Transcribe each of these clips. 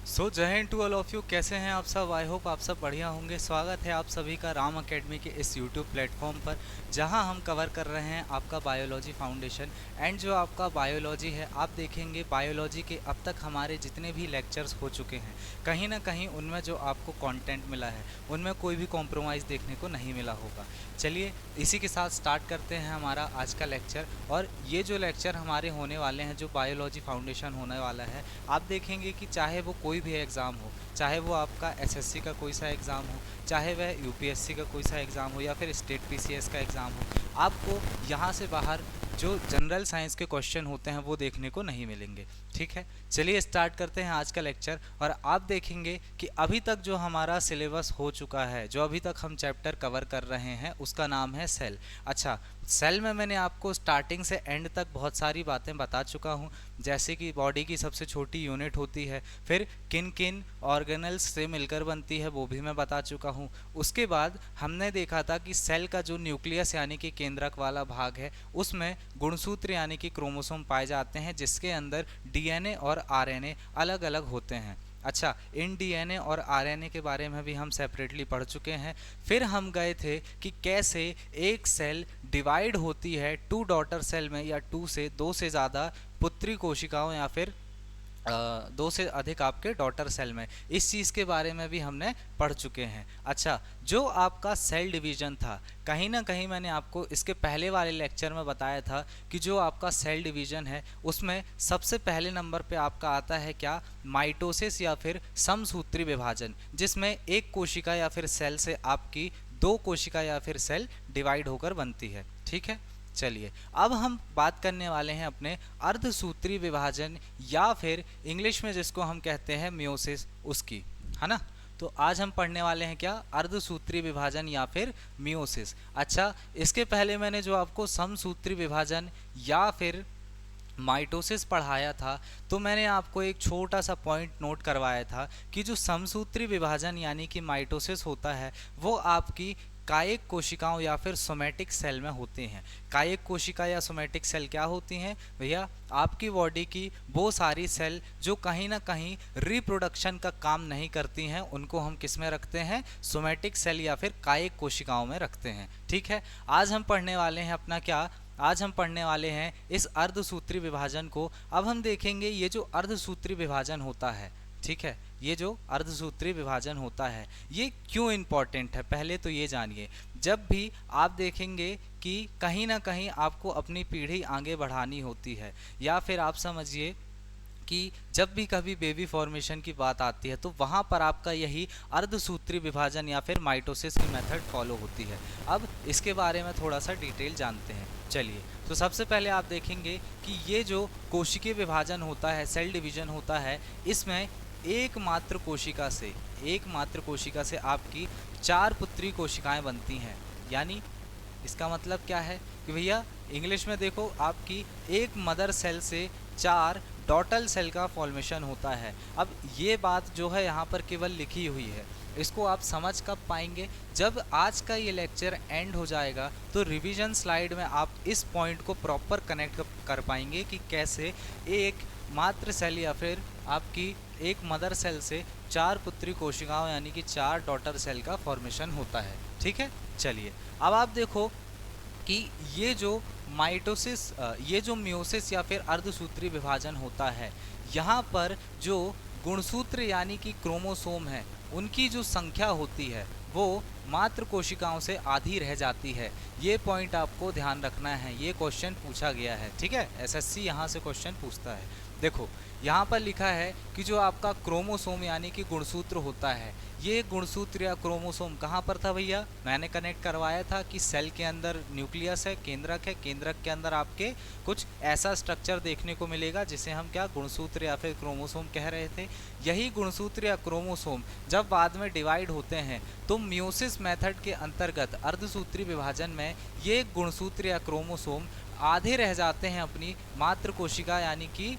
So Jai Hind to all of you. कैसे हैं आप सब? आई होप आप सब बढ़िया होंगे। स्वागत है आप सभी का राम अकेडमी के इस यूट्यूब प्लेटफॉर्म पर, जहां हम कवर कर रहे हैं आपका बायोलॉजी फाउंडेशन। एंड जो आपका बायोलॉजी है, आप देखेंगे बायोलॉजी के अब तक हमारे जितने भी लेक्चर्स हो चुके हैं, कहीं ना कहीं उनमें जो आपको कंटेंट मिला है उनमें कोई भी कॉम्प्रोमाइज़ देखने को नहीं मिला होगा। चलिए इसी के साथ स्टार्ट करते हैं हमारा आज का लेक्चर। और ये जो लेक्चर हमारे होने वाले हैं, जो बायोलॉजी फाउंडेशन होने वाला है, आप देखेंगे कि चाहे वो कोई भी एग्ज़ाम हो, चाहे वो आपका एसएससी का कोई सा एग्ज़ाम हो, चाहे वह यूपीएससी का कोई सा एग्ज़ाम हो, या फिर स्टेट पीसीएस का एग्ज़ाम हो, आपको यहाँ से बाहर जो जनरल साइंस के क्वेश्चन होते हैं वो देखने को नहीं मिलेंगे। ठीक है, चलिए स्टार्ट करते हैं आज का लेक्चर। और आप देखेंगे कि अभी तक जो हमारा सिलेबस हो चुका है, जो अभी तक हम चैप्टर कवर कर रहे हैं, उसका नाम है सेल। अच्छा, सेल में मैंने आपको स्टार्टिंग से एंड तक बहुत सारी बातें बता चुका हूँ, जैसे कि बॉडी की सबसे छोटी यूनिट होती है, फिर किन किन ऑर्गेनल्स से मिलकर बनती है वो भी मैं बता चुका हूँ। उसके बाद हमने देखा था कि सेल का जो न्यूक्लियस यानी कि केंद्रक वाला भाग है, उसमें गुणसूत्र यानी कि क्रोमोसोम पाए जाते हैं, जिसके अंदर डीएनए और आरएनए अलग अलग होते हैं। अच्छा, इन डीएनए और आरएनए के बारे में भी हम सेपरेटली पढ़ चुके हैं। फिर हम गए थे कि कैसे एक सेल डिवाइड होती है टू डॉटर सेल में, या दो से ज़्यादा पुत्री कोशिकाओं, या फिर दो से अधिक आपके डॉटर सेल में। इस चीज़ के बारे में भी हमने पढ़ चुके हैं। अच्छा, जो आपका सेल डिवीज़न था, कहीं ना कहीं मैंने आपको इसके पहले वाले लेक्चर में बताया था कि जो आपका सेल डिवीज़न है उसमें सबसे पहले नंबर पे आपका आता है क्या? माइटोसिस या फिर समसूत्री विभाजन, जिसमें एक कोशिका या फिर सेल से आपकी दो कोशिका या फिर सेल डिवाइड होकर बनती है। ठीक है, चलिए अब हम बात करने वाले हैं अपने अर्धसूत्री विभाजन, या फिर इंग्लिश में जिसको हम कहते हैं मियोसिस, उसकी, है ना। तो आज हम पढ़ने वाले हैं क्या? अर्धसूत्री विभाजन या फिर मियोसिस। अच्छा, इसके पहले मैंने जो आपको समसूत्री विभाजन या फिर माइटोसिस पढ़ाया था, तो मैंने आपको एक छोटा सा पॉइंट नोट करवाया था कि जो समसूत्री विभाजन यानी कि माइटोसिस होता है, वो आपकी कायिक कोशिकाओं या फिर सोमैटिक सेल में होते हैं। कायिक कोशिका या सोमैटिक सेल क्या होती हैं भैया? आपकी बॉडी की वो सारी सेल जो कहीं ना कहीं रिप्रोडक्शन का काम नहीं करती हैं, उनको हम किस में रखते हैं? सोमैटिक सेल या फिर कायिक कोशिकाओं में रखते हैं। ठीक है, आज हम पढ़ने वाले हैं अपना क्या? आज हम पढ़ने वाले हैं इस अर्धसूत्री विभाजन को। अब हम देखेंगे ये जो अर्धसूत्री विभाजन होता है, ठीक है, ये जो अर्धसूत्री विभाजन होता है ये क्यों इम्पॉर्टेंट है, पहले तो ये जानिए। जब भी आप देखेंगे कि कहीं ना कहीं आपको अपनी पीढ़ी आगे बढ़ानी होती है, या फिर आप समझिए कि जब भी कभी बेबी फॉर्मेशन की बात आती है, तो वहाँ पर आपका यही अर्धसूत्री विभाजन या फिर माइटोसिस की मेथड फॉलो होती है। अब इसके बारे में थोड़ा सा डिटेल जानते हैं। चलिए, तो सबसे पहले आप देखेंगे कि ये जो कोशिकीय विभाजन होता है, सेल डिवीजन होता है, इसमें एकमात्र कोशिका से आपकी चार पुत्री कोशिकाएं बनती हैं। यानी इसका मतलब क्या है कि भैया इंग्लिश में देखो, आपकी एक मदर सेल से चार डॉटर सेल का फॉर्मेशन होता है। अब ये बात जो है यहाँ पर केवल लिखी हुई है, इसको आप समझ कब पाएंगे? जब आज का ये लेक्चर एंड हो जाएगा, तो रिवीजन स्लाइड में आप इस पॉइंट को प्रॉपर कनेक्ट कर पाएंगे कि कैसे एक मात्र सेल या फिर आपकी एक मदर सेल से चार पुत्री कोशिकाओं यानी कि चार डॉटर सेल का फॉर्मेशन होता है। ठीक है, चलिए अब आप देखो कि ये जो माइटोसिस, ये जो मियोसिस या फिर अर्धसूत्री विभाजन होता है, यहाँ पर जो गुणसूत्र यानी कि क्रोमोसोम है, उनकी जो संख्या होती है वो मात्र कोशिकाओं से आधी रह जाती है। ये पॉइंट आपको ध्यान रखना है, ये क्वेश्चन पूछा गया है। ठीक है, एसएससी यहाँ से क्वेश्चन पूछता है। देखो यहाँ पर लिखा है कि जो आपका क्रोमोसोम यानी कि गुणसूत्र होता है, ये गुणसूत्र या क्रोमोसोम कहाँ पर था भैया? मैंने कनेक्ट करवाया था कि सेल के अंदर न्यूक्लियस है, केंद्रक है, केंद्रक के अंदर आपके कुछ ऐसा स्ट्रक्चर देखने को मिलेगा जिसे हम क्या गुणसूत्र या फिर क्रोमोसोम कह रहे थे। यही गुणसूत्र या क्रोमोसोम जब बाद में डिवाइड होते हैं, तो मियोसिस मेथड के अंतर्गत अर्धसूत्री विभाजन में ये गुणसूत्र या क्रोमोसोम आधे रह जाते हैं अपनी मात्र कोशिका यानी कि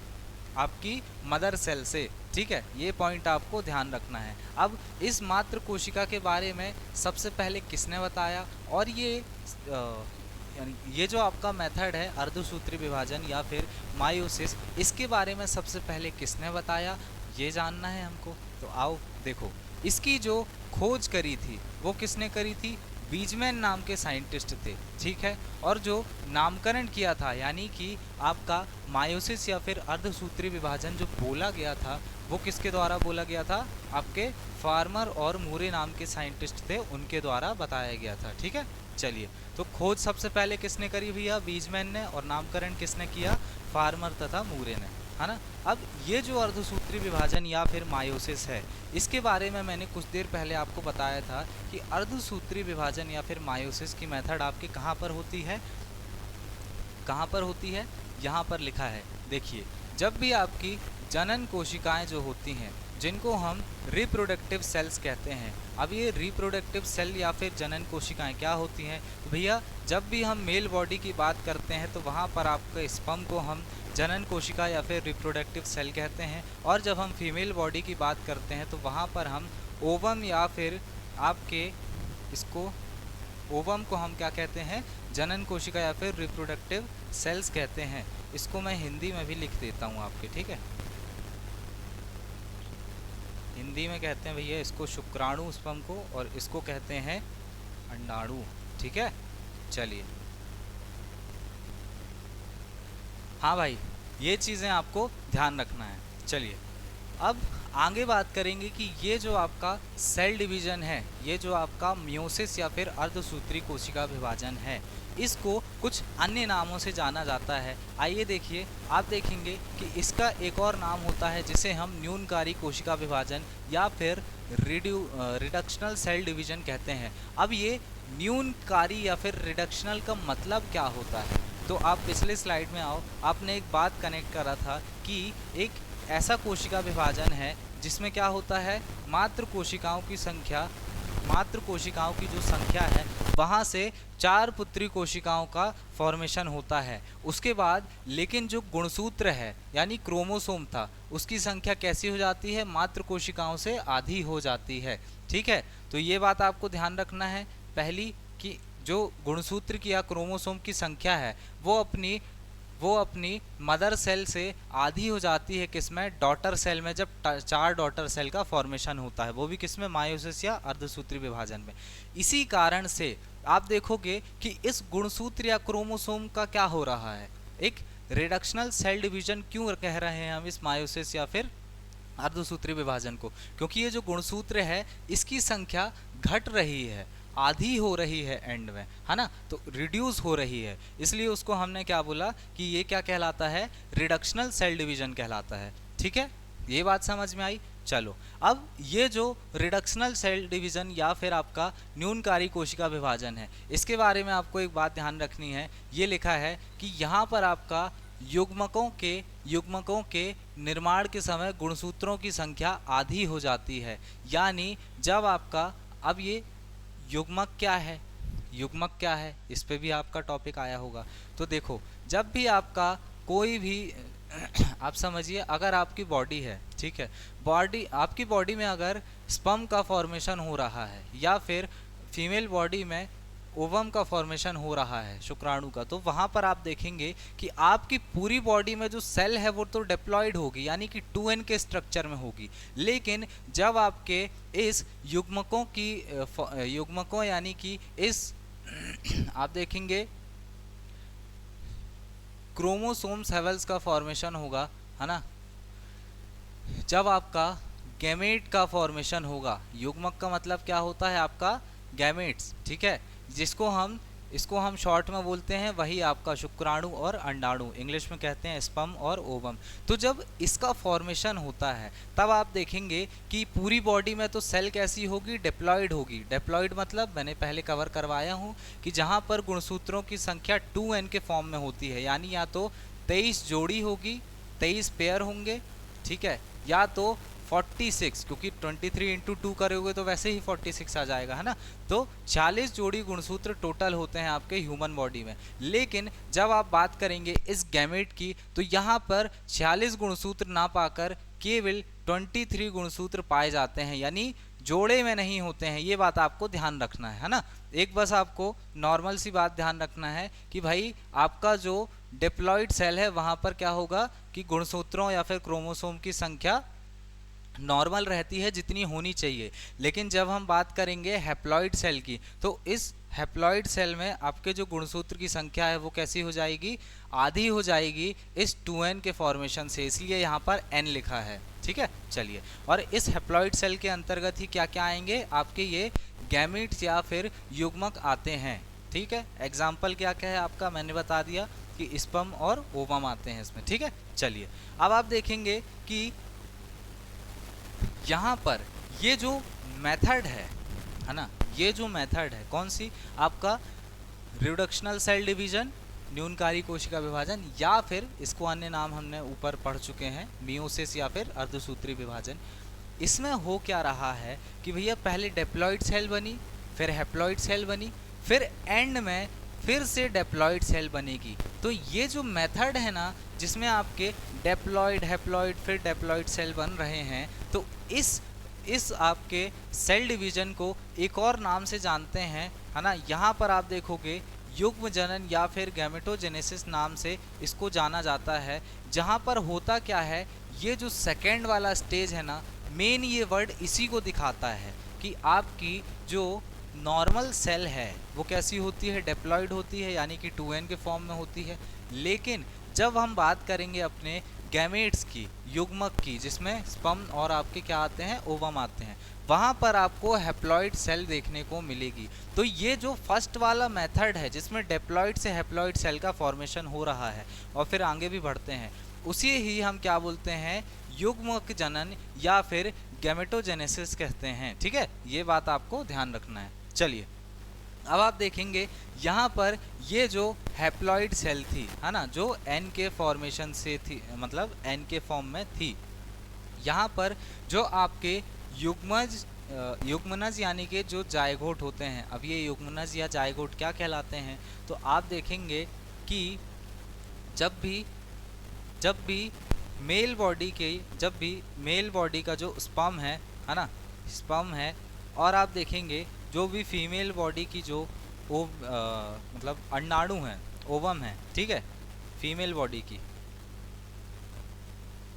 आपकी मदर सेल से। ठीक है, ये पॉइंट आपको ध्यान रखना है। अब इस मात्र कोशिका के बारे में सबसे पहले किसने बताया, और यानी ये जो आपका मेथड है अर्धसूत्री विभाजन या फिर मायोसिस, इसके बारे में सबसे पहले किसने बताया? ये जानना है हमको। तो आओ देखो, इसकी जो खोज करी थी वो किसने करी थी? बीजमैन नाम के साइंटिस्ट थे, ठीक है। और जो नामकरण किया था, यानी कि आपका मायोसिस या फिर अर्धसूत्री विभाजन जो बोला गया था, वो किसके द्वारा बोला गया था? आपके फार्मर और मूरे नाम के साइंटिस्ट थे, उनके द्वारा बताया गया था, ठीक है। चलिए, तो खोज सबसे पहले किसने करी भैया? बीजमैन ने। और नामकरण किसने किया? फार्मर तथा मूरे ने, है ना। अब ये जो अर्धसूत्री विभाजन या फिर मायोसिस है, इसके बारे में मैंने कुछ देर पहले आपको बताया था कि अर्धसूत्री विभाजन या फिर मायोसिस की मेथड आपके कहाँ पर होती है? कहाँ पर होती है? यहाँ पर लिखा है, देखिए। जब भी आपकी जनन कोशिकाएं जो होती हैं, जिनको हम रिप्रोडक्टिव सेल्स कहते हैं। अब ये रिप्रोडक्टिव सेल या फिर जनन कोशिकाएं क्या होती हैं? तो भैया, जब भी हम मेल बॉडी की बात करते हैं तो वहाँ पर आपके स्पर्म को हम जनन कोशिका या फिर रिप्रोडक्टिव सेल कहते हैं, और जब हम फीमेल बॉडी की बात करते हैं तो वहाँ पर हम ओवम या फिर आपके इसको ओवम को हम क्या कहते हैं? जनन कोशिका या फिर रिप्रोडक्टिव सेल्स कहते हैं। इसको मैं हिंदी में भी लिख देता हूँ आपके, ठीक है। हिंदी में कहते हैं भैया इसको शुक्राणु स्पर्म को, और इसको कहते हैं अंडाणु, ठीक है। चलिए, हाँ भाई, ये चीज़ें आपको ध्यान रखना है। चलिए, अब आगे बात करेंगे कि ये जो आपका सेल डिवीज़न है, ये जो आपका मियोसिस या फिर अर्धसूत्री कोशिका विभाजन है, इसको कुछ अन्य नामों से जाना जाता है। आइए देखिए, आप देखेंगे कि इसका एक और नाम होता है जिसे हम न्यूनकारी कोशिका विभाजन या फिर रिडक्शनल सेल डिवीज़न कहते हैं। अब ये न्यूनकारी या फिर रिडक्शनल का मतलब क्या होता है? तो आप पिछले स्लाइड में आओ, आपने एक बात कनेक्ट करा था कि एक ऐसा कोशिका विभाजन है जिसमें क्या होता है? मात्र कोशिकाओं की जो संख्या है, वहाँ से 4 पुत्री कोशिकाओं का फॉर्मेशन होता है। उसके बाद लेकिन जो गुणसूत्र है यानी क्रोमोसोम था, उसकी संख्या कैसी हो जाती है? मात्र कोशिकाओं से आधी हो जाती है, ठीक है। तो ये बात आपको ध्यान रखना है पहली, कि जो गुणसूत्र की या क्रोमोसोम की संख्या है वो अपनी मदर सेल से आधी हो जाती है, किसमें? डॉटर सेल में, जब 4 डॉटर सेल का फॉर्मेशन होता है, वो भी किसमें? मायोसिस या अर्धसूत्री विभाजन में। इसी कारण से आप देखोगे कि इस गुणसूत्र या क्रोमोसोम का क्या हो रहा है? एक रिडक्शनल सेल डिवीजन क्यों कह रहे हैं हम इस मायोसिस या फिर अर्धसूत्री विभाजन को? क्योंकि ये जो गुणसूत्र है, इसकी संख्या घट रही है, आधी हो रही है एंड में, है ना। तो रिड्यूस हो रही है, इसलिए उसको हमने क्या बोला कि ये क्या कहलाता है? रिडक्शनल सेल डिवीजन कहलाता है, ठीक है। ये बात समझ में आई? चलो, अब ये जो रिडक्शनल सेल डिवीजन या फिर आपका न्यूनकारी कोशिका विभाजन है, इसके बारे में आपको एक बात ध्यान रखनी है। ये लिखा है कि यहाँ पर आपका युग्मकों के निर्माण के समय गुणसूत्रों की संख्या आधी हो जाती है। यानी जब आपका, अब ये युग्मक क्या है? युग्मक क्या है? इस पे भी आपका टॉपिक आया होगा। तो देखो, जब भी आपका कोई भी आप समझिए, अगर आपकी बॉडी है, ठीक है, आपकी बॉडी में अगर स्पर्म का फॉर्मेशन हो रहा है या फिर फीमेल बॉडी में ओवम का फॉर्मेशन हो रहा है, शुक्राणु का, तो वहाँ पर आप देखेंगे कि आपकी पूरी बॉडी में जो सेल है वो तो डिप्लॉयड होगी, यानी कि 2n के स्ट्रक्चर में होगी। लेकिन जब आपके इस युग्मकों यानी कि इस आप देखेंगे क्रोमोसोम्स हेवल्स का फॉर्मेशन होगा, है ना। जब आपका गैमेट का फॉर्मेशन होगा, युग्मक का मतलब क्या होता है? आपका गैमेट्स, ठीक है, इसको हम शॉर्ट में बोलते हैं, वही आपका शुक्राणु और अंडाणु, इंग्लिश में कहते हैं स्पर्म और ओवम। तो जब इसका फॉर्मेशन होता है, तब आप देखेंगे कि पूरी बॉडी में तो सेल कैसी होगी? डिप्लॉयड होगी। डिप्लॉयड मतलब मैंने पहले कवर करवाया हूँ कि जहाँ पर गुणसूत्रों की संख्या 2n के फॉर्म में होती है, यानी या तो 23 जोड़ी होगी, 23 पेयर होंगे, ठीक है, या तो 46, क्योंकि 23 इंटू 2 करोगे तो वैसे ही 46 आ जाएगा, है ना। तो 40 जोड़ी गुणसूत्र टोटल होते हैं आपके ह्यूमन बॉडी में। लेकिन जब आप बात करेंगे इस गैमेट की, तो यहाँ पर 46 गुणसूत्र ना पाकर केवल 23 गुणसूत्र पाए जाते हैं, यानी जोड़े में नहीं होते हैं। ये बात आपको ध्यान रखना है ना। एक बस आपको नॉर्मल सी बात ध्यान रखना है कि भाई आपका जो डिप्लॉयड सेल है, वहाँ पर क्या होगा कि गुणसूत्रों या फिर क्रोमोसोम की संख्या नॉर्मल रहती है जितनी होनी चाहिए। लेकिन जब हम बात करेंगे हैप्लॉइड सेल की, तो इस हैप्लॉइड सेल में आपके जो गुणसूत्र की संख्या है वो कैसी हो जाएगी, आधी हो जाएगी इस 2n के फॉर्मेशन से, इसलिए यहाँ पर n लिखा है। ठीक है, चलिए। और इस हैप्लॉइड सेल के अंतर्गत ही क्या क्या आएंगे, आपके ये गैमीट्स या फिर युग्मक आते हैं। ठीक है, एग्जाम्पल क्या क्या है आपका, मैंने बता दिया कि स्पर्म और ओवम आते हैं इसमें। ठीक है, चलिए। अब आप देखेंगे कि यहाँ पर ये जो मेथड है ना, ये जो मेथड है कौन सी, आपका रिडक्शनल सेल डिवीजन, न्यूनकारी कोशिका विभाजन, या फिर इसको अन्य नाम हमने ऊपर पढ़ चुके हैं, मियोसिस या फिर अर्धसूत्री विभाजन। इसमें हो क्या रहा है कि भैया पहले डेप्लॉइड सेल बनी, फिर हैप्लॉइड सेल बनी, फिर एंड में फिर से डेप्लॉइड सेल बनेगी। तो ये जो मेथड है ना, जिसमें आपके डेप्लॉइड, हैप्लॉइड, फिर डेप्लॉइड सेल बन रहे हैं, तो इस आपके सेल डिवीजन को एक और नाम से जानते हैं, है ना। यहाँ पर आप देखोगे युग्म जनन या फिर गैमेटोजेनेसिस नाम से इसको जाना जाता है। जहाँ पर होता क्या है, ये जो सेकेंड वाला स्टेज है ना, मेन ये वर्ड इसी को दिखाता है कि आपकी जो नॉर्मल सेल है वो कैसी होती है, डेप्लॉइड होती है, यानी कि 2n के फॉर्म में होती है। लेकिन जब हम बात करेंगे अपने गैमेट्स की, युग्मक की, जिसमें स्पर्म और आपके क्या आते हैं, ओवम आते हैं, वहाँ पर आपको हैप्लॉइड सेल देखने को मिलेगी। तो ये जो फर्स्ट वाला मेथड है जिसमें डेप्लॉइड से हैप्लॉइड सेल का फॉर्मेशन हो रहा है और फिर आगे भी बढ़ते हैं, उसी ही हम क्या बोलते हैं, युग्मक जनन या फिर गैमेटोजेनेसिस कहते हैं। ठीक है, ये बात आपको ध्यान रखना है। चलिए, अब आप देखेंगे यहाँ पर ये जो हैप्लॉइड सेल थी, है ना, जो n के फॉर्मेशन से थी, मतलब n के फॉर्म में थी, यहाँ पर जो आपके युग्मनज यानी कि जो जायगोट होते हैं, अब ये युग्मनज या जायगोट क्या कहलाते हैं, तो आप देखेंगे कि जब भी मेल बॉडी का जो स्पर्म है ना, स्पर्म है, और आप देखेंगे जो भी फीमेल बॉडी की जो मतलब अंडाणु है, ओवम है, ठीक है, फीमेल बॉडी की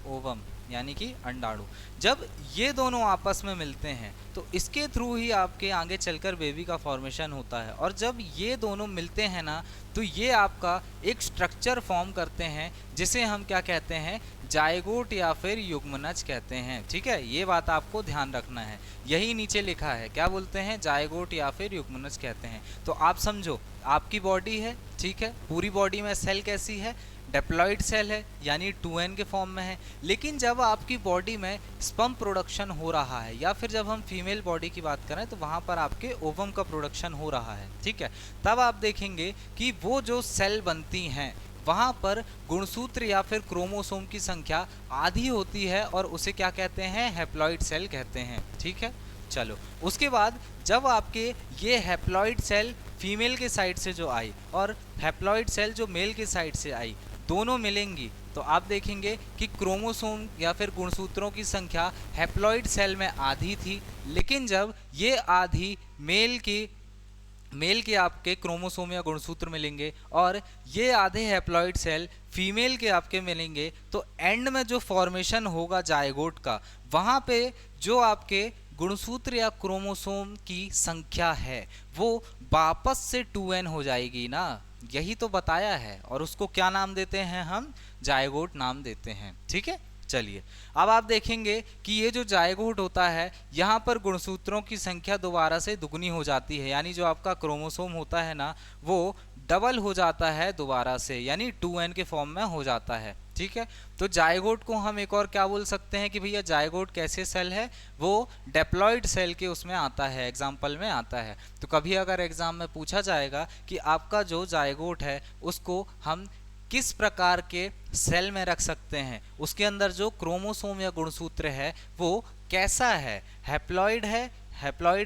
ओवम यानी कि अंडाणु, जब ये दोनों आपस में मिलते हैं तो इसके थ्रू ही आपके आगे चलकर बेबी का फॉर्मेशन होता है। और जब ये दोनों मिलते हैं ना, तो ये आपका एक स्ट्रक्चर फॉर्म करते हैं जिसे हम क्या कहते हैं, जायगोट या फिर युग्मनज कहते हैं। ठीक है, ये बात आपको ध्यान रखना है, यही नीचे लिखा है, क्या बोलते हैं, जायगोट या फिर युग्मनज कहते हैं। तो आप समझो, आपकी बॉडी है, ठीक है, पूरी बॉडी में सेल कैसी है, डेप्लॉइड सेल है, यानी 2n के फॉर्म में है। लेकिन जब आपकी बॉडी में स्पर्म प्रोडक्शन हो रहा है, या फिर जब हम फीमेल बॉडी की बात करें तो वहाँ पर आपके ओवम का प्रोडक्शन हो रहा है, ठीक है, तब आप देखेंगे कि वो जो सेल बनती हैं वहाँ पर गुणसूत्र या फिर क्रोमोसोम की संख्या आधी होती है, और उसे क्या कहते हैं, हैप्लॉइड सेल कहते हैं। ठीक है, चलो, उसके बाद जब आपके ये हैप्लॉइड सेल फीमेल के साइड से जो आई और हैप्लॉइड सेल जो मेल के साइड से आई, दोनों मिलेंगी, तो आप देखेंगे कि क्रोमोसोम या फिर गुणसूत्रों की संख्या हैप्लॉइड सेल में आधी थी। लेकिन जब ये आधी मेल के आपके क्रोमोसोम या गुणसूत्र मिलेंगे और ये आधे हैप्लॉइड सेल फीमेल के आपके मिलेंगे, तो एंड में जो फॉर्मेशन होगा जायगोट का, वहाँ पे जो आपके गुणसूत्र या क्रोमोसोम की संख्या है वो वापस से 2n हो जाएगी ना, यही तो बताया है, और उसको क्या नाम देते हैं, हम जायगोट नाम देते हैं। ठीक है, चलिए, अब आप देखेंगे कि ये जो जायगोट होता है, यहाँ पर गुणसूत्रों की संख्या दोबारा से दुगनी हो जाती है, यानी जो आपका क्रोमोसोम होता है ना, वो डबल हो जाता है दोबारा से, यानी 2n के फॉर्म में हो जाता है। ठीक है, तो जायगोट को हम एक और क्या बोल सकते हैं कि भैया जायगोट कैसे सेल है, वो डेप्लॉइड सेल के उसमें आता है, एग्जाम्पल में आता है। तो कभी अगर एग्जाम में पूछा जाएगा कि आपका जो जायगोट है उसको हम किस प्रकार के सेल में रख सकते हैं, उसके अंदर जो क्रोमोसोम या गुणसूत्र है वो कैसा है, हैप्लॉइड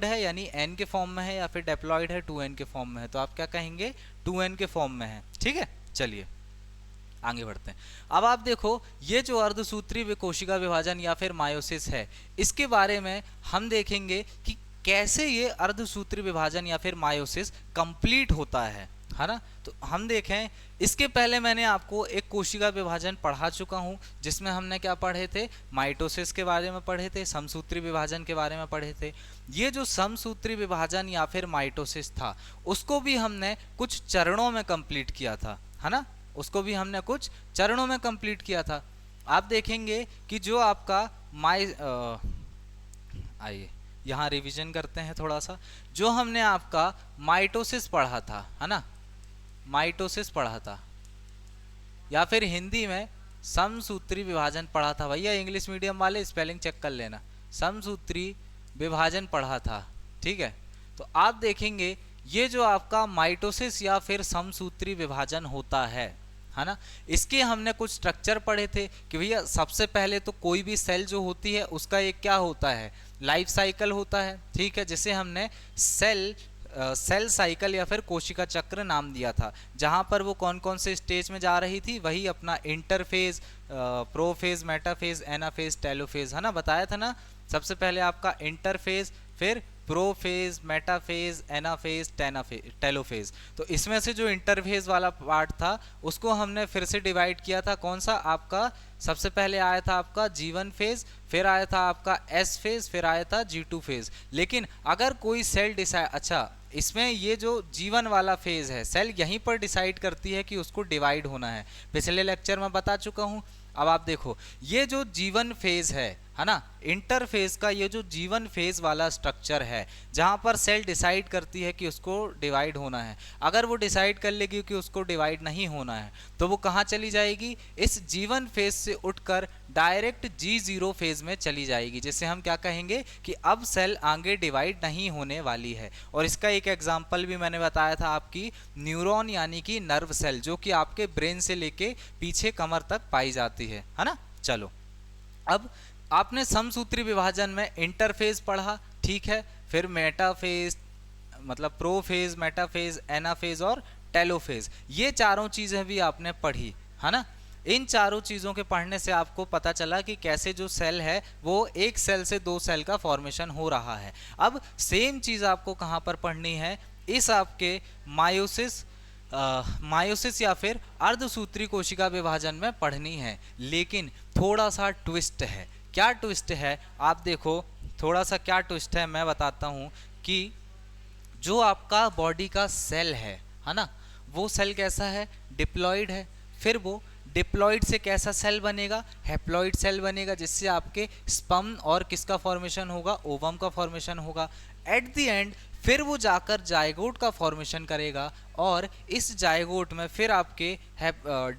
है यानी n के फॉर्म में है, या फिर डेप्लॉइड है 2n के फॉर्म में है, तो आप क्या कहेंगे, 2n के फॉर्म में है। ठीक है, चलिए आगे बढ़ते हैं। अब आप देखो, ये जो अर्धसूत्री कोशिका विभाजन या फिर मायोसिस है, इसके बारे में हम देखेंगे कि कैसे ये अर्धसूत्री विभाजन या फिर मायोसिस कंप्लीट होता है है ना। तो हम देखें, इसके पहले मैंने आपको एक कोशिका विभाजन पढ़ा चुका हूं, जिसमें हमने क्या पढ़े थे, माइटोसिस के बारे में पढ़े थे, समसूत्री विभाजन के बारे में पढ़े थे। ये जो समसूत्री विभाजन या फिर माइटोसिस था, उसको भी हमने कुछ चरणों में कंप्लीट किया था, है ना। उसको भी हमने कुछ चरणों में कंप्लीट किया था। आप देखेंगे कि जो आपका आइए यहाँ रिवीजन करते हैं थोड़ा सा। जो हमने आपका माइटोसिस पढ़ा था, है ना, माइटोसिस पढ़ा था, या फिर हिंदी में समसूत्री विभाजन पढ़ा था। भैया इंग्लिश मीडियम वाले स्पेलिंग चेक कर लेना, समसूत्री विभाजन पढ़ा था, ठीक है। तो आप देखेंगे ये जो आपका माइटोसिस या फिर समसूत्री विभाजन होता है ना, इसके हमने कुछ स्ट्रक्चर पढ़े थे कि भैया सबसे पहले तो कोई भी सेल जो होती है उसका एक क्या होता है, लाइफ साइकिल होता है, ठीक है, जिसे हमने सेल साइकिल या फिर कोशिका चक्र नाम दिया था, जहां पर वो कौन कौन से स्टेज में जा रही थी, वही अपना interphase, prophase, metaphase, anaphase, telophase, है ना, बताया था ना। सबसे पहले आपका इंटरफेज, फिर प्रोफेज, मेटाफेज, एनाफेज, टेलोफेज। तो इसमें से जो इंटरफेज वाला पार्ट था उसको हमने फिर से डिवाइड किया था, कौन सा, आपका सबसे पहले आया था आपका G1 फेज, फिर आया था आपका S फेज, फिर आया था G2 फेज। लेकिन अगर कोई सेल डिसाइड, अच्छा इसमें ये जो G1 वाला फेज है, सेल यहीं पर डिसाइड करती है कि उसको डिवाइड होना है, पिछले लेक्चर में बता चुका हूँ। अब आप देखो ये जो G1 फेज है ना, इंटरफेज का ये जो G1 फेज वाला स्ट्रक्चर है, जहां पर सेल डिसाइड करती है कि उसको डिवाइड होना है। अगर वो डिसाइड कर लेगी कि उसको डिवाइड नहीं होना है, तो वो कहाँ चली जाएगी, इस G1 फेज से उठकर डायरेक्ट G0 फेज में चली जाएगी, जिसे हम क्या कहेंगे कि अब सेल आगे डिवाइड नहीं होने वाली है। और इसका एक एग्जाम्पल भी मैंने बताया था, आपकी न्यूरॉन यानी कि नर्व सेल, जो कि आपके ब्रेन से लेके पीछे कमर तक पाई जाती है ना। चलो, अब आपने समसूत्री विभाजन में इंटरफेज पढ़ा, ठीक है, फिर मेटाफेज मतलब प्रोफेज, मेटाफेज, एनाफेज और टेलोफेज, ये चारों चीजें भी आपने पढ़ी, है ना। इन चारों चीजों के पढ़ने से आपको पता चला कि कैसे जो सेल है वो एक सेल से दो सेल का फॉर्मेशन हो रहा है। अब सेम चीज आपको कहां पर पढ़नी है, इस आपके मायोसिस या फिर अर्धसूत्री कोशिका विभाजन में पढ़नी है। लेकिन थोड़ा सा ट्विस्ट है। क्या ट्विस्ट है, आप देखो थोड़ा सा क्या ट्विस्ट है, मैं बताता हूं कि जो आपका बॉडी का सेल है ना, वो सेल कैसा है, डिप्लॉइड है। फिर वो डिप्लॉइड से कैसा सेल बनेगा, हैप्लॉइड सेल बनेगा, जिससे आपके स्पर्म और किसका फॉर्मेशन होगा, ओवम का फॉर्मेशन होगा। एट द एंड फिर वो जाकर जायगोट का फॉर्मेशन करेगा, और इस जायगोट में फिर आपके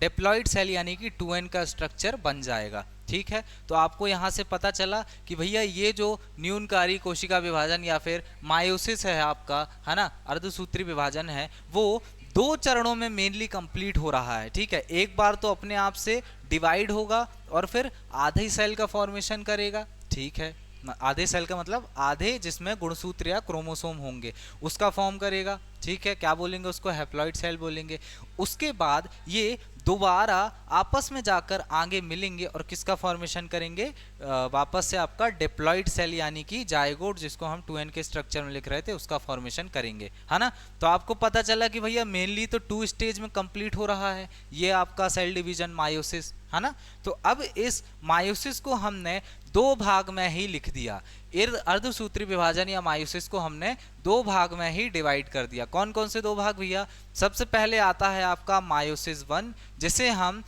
डिप्लॉइड सेल यानी कि 2n का स्ट्रक्चर बन जाएगा, ठीक है। तो आपको यहाँ से पता चला कि भैया ये जो न्यूनकारी कोशिका विभाजन या फिर मायोसिस है आपका, है ना, अर्धसूत्री विभाजन है, वो दो चरणों में मेनली कंप्लीट हो रहा है, ठीक है। एक बार तो अपने आप से डिवाइड होगा और फिर आधे सेल का फॉर्मेशन करेगा, ठीक है। आधे सेल का मतलब आधे जिसमें गुणसूत्र या क्रोमोसोम होंगे उसका फॉर्म करेगा, ठीक है। क्या बोलेंगे उसको, हैप्लॉइड सेल बोलेंगे। उसके बाद ये दोबारा आपस में जाकर आगे मिलेंगे और किसका फॉर्मेशन करेंगे, वापस से आपका डिप्लॉइड सेल यानी कि जायगोट, जिसको हम 2n के स्ट्रक्चर में लिख रहे थे, उसका फॉर्मेशन करेंगे, है ना। तो आपको पता चला कि भैया मेनली तो 2 स्टेज में कंप्लीट हो रहा है ये आपका सेल डिवीजन मायोसिस, है ना। तो अब इस मायोसिस को हमने दो भाग में ही लिख दिया, अर्धसूत्री विभाजन या मायोसिस को हमने दो भाग में ही डिवाइड कर दिया। कौन कौन से दो भाग भैया, सबसे पहले आता है आपका मायोसिस 1, जिसे हम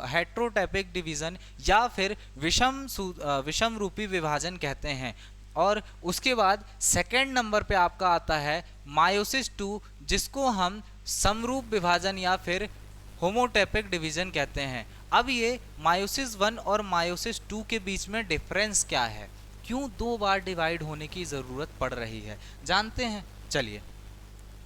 हेट्रोटैपिक डिवीजन या फिर विषम रूपी विभाजन कहते हैं। और उसके बाद सेकेंड नंबर पे आपका आता है मायोसिस 2, जिसको हम समरूप विभाजन या फिर होमोटैपिक डिवीजन कहते हैं। अब ये मायोसिस 1 और मायोसिस 2 के बीच में डिफरेंस क्या है, क्यों दो बार डिवाइड होने की ज़रूरत पड़ रही है, जानते हैं। चलिए,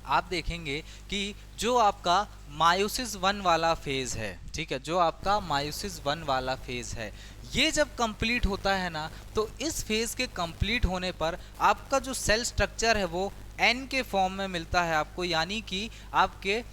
आप देखेंगे कि जो आपका मायोसिस 1 वाला फेज है, ठीक है, जो आपका मायोसिस 1 वाला फेज है, ये जब कंप्लीट होता है ना, तो इस फेज के कंप्लीट होने पर आपका जो सेल स्ट्रक्चर है वो N के फॉर्म में मिलता है आपको, यानी कि आपके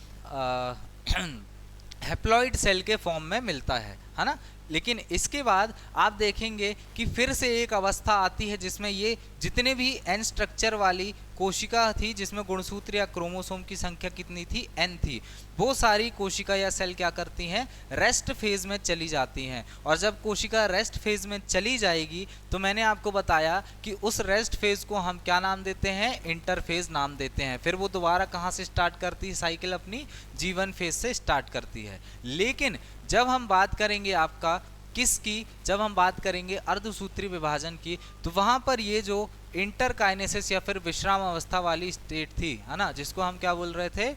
हैप्लॉइड सेल के फॉर्म में मिलता है ना। लेकिन इसके बाद आप देखेंगे कि फिर से एक अवस्था आती है जिसमें ये जितने भी N स्ट्रक्चर वाली कोशिका थी जिसमें गुणसूत्र या क्रोमोसोम की संख्या कितनी थी, n थी, वो सारी कोशिका या सेल क्या करती हैं, रेस्ट फेज में चली जाती हैं। और जब कोशिका रेस्ट फेज में चली जाएगी तो मैंने आपको बताया कि उस रेस्ट फेज को हम क्या नाम देते हैं, इंटरफेज नाम देते हैं। फिर वो दोबारा कहाँ से स्टार्ट करती है साइकिल, अपनी G1 फेज से स्टार्ट करती है। लेकिन जब हम बात करेंगे आपका किसकी, जब हम बात करेंगे अर्धसूत्री विभाजन की, तो वहां पर ये जो इंटरकाइनेसिस या फिर विश्राम अवस्था वाली स्टेट थी, है ना, जिसको हम क्या बोल रहे थे,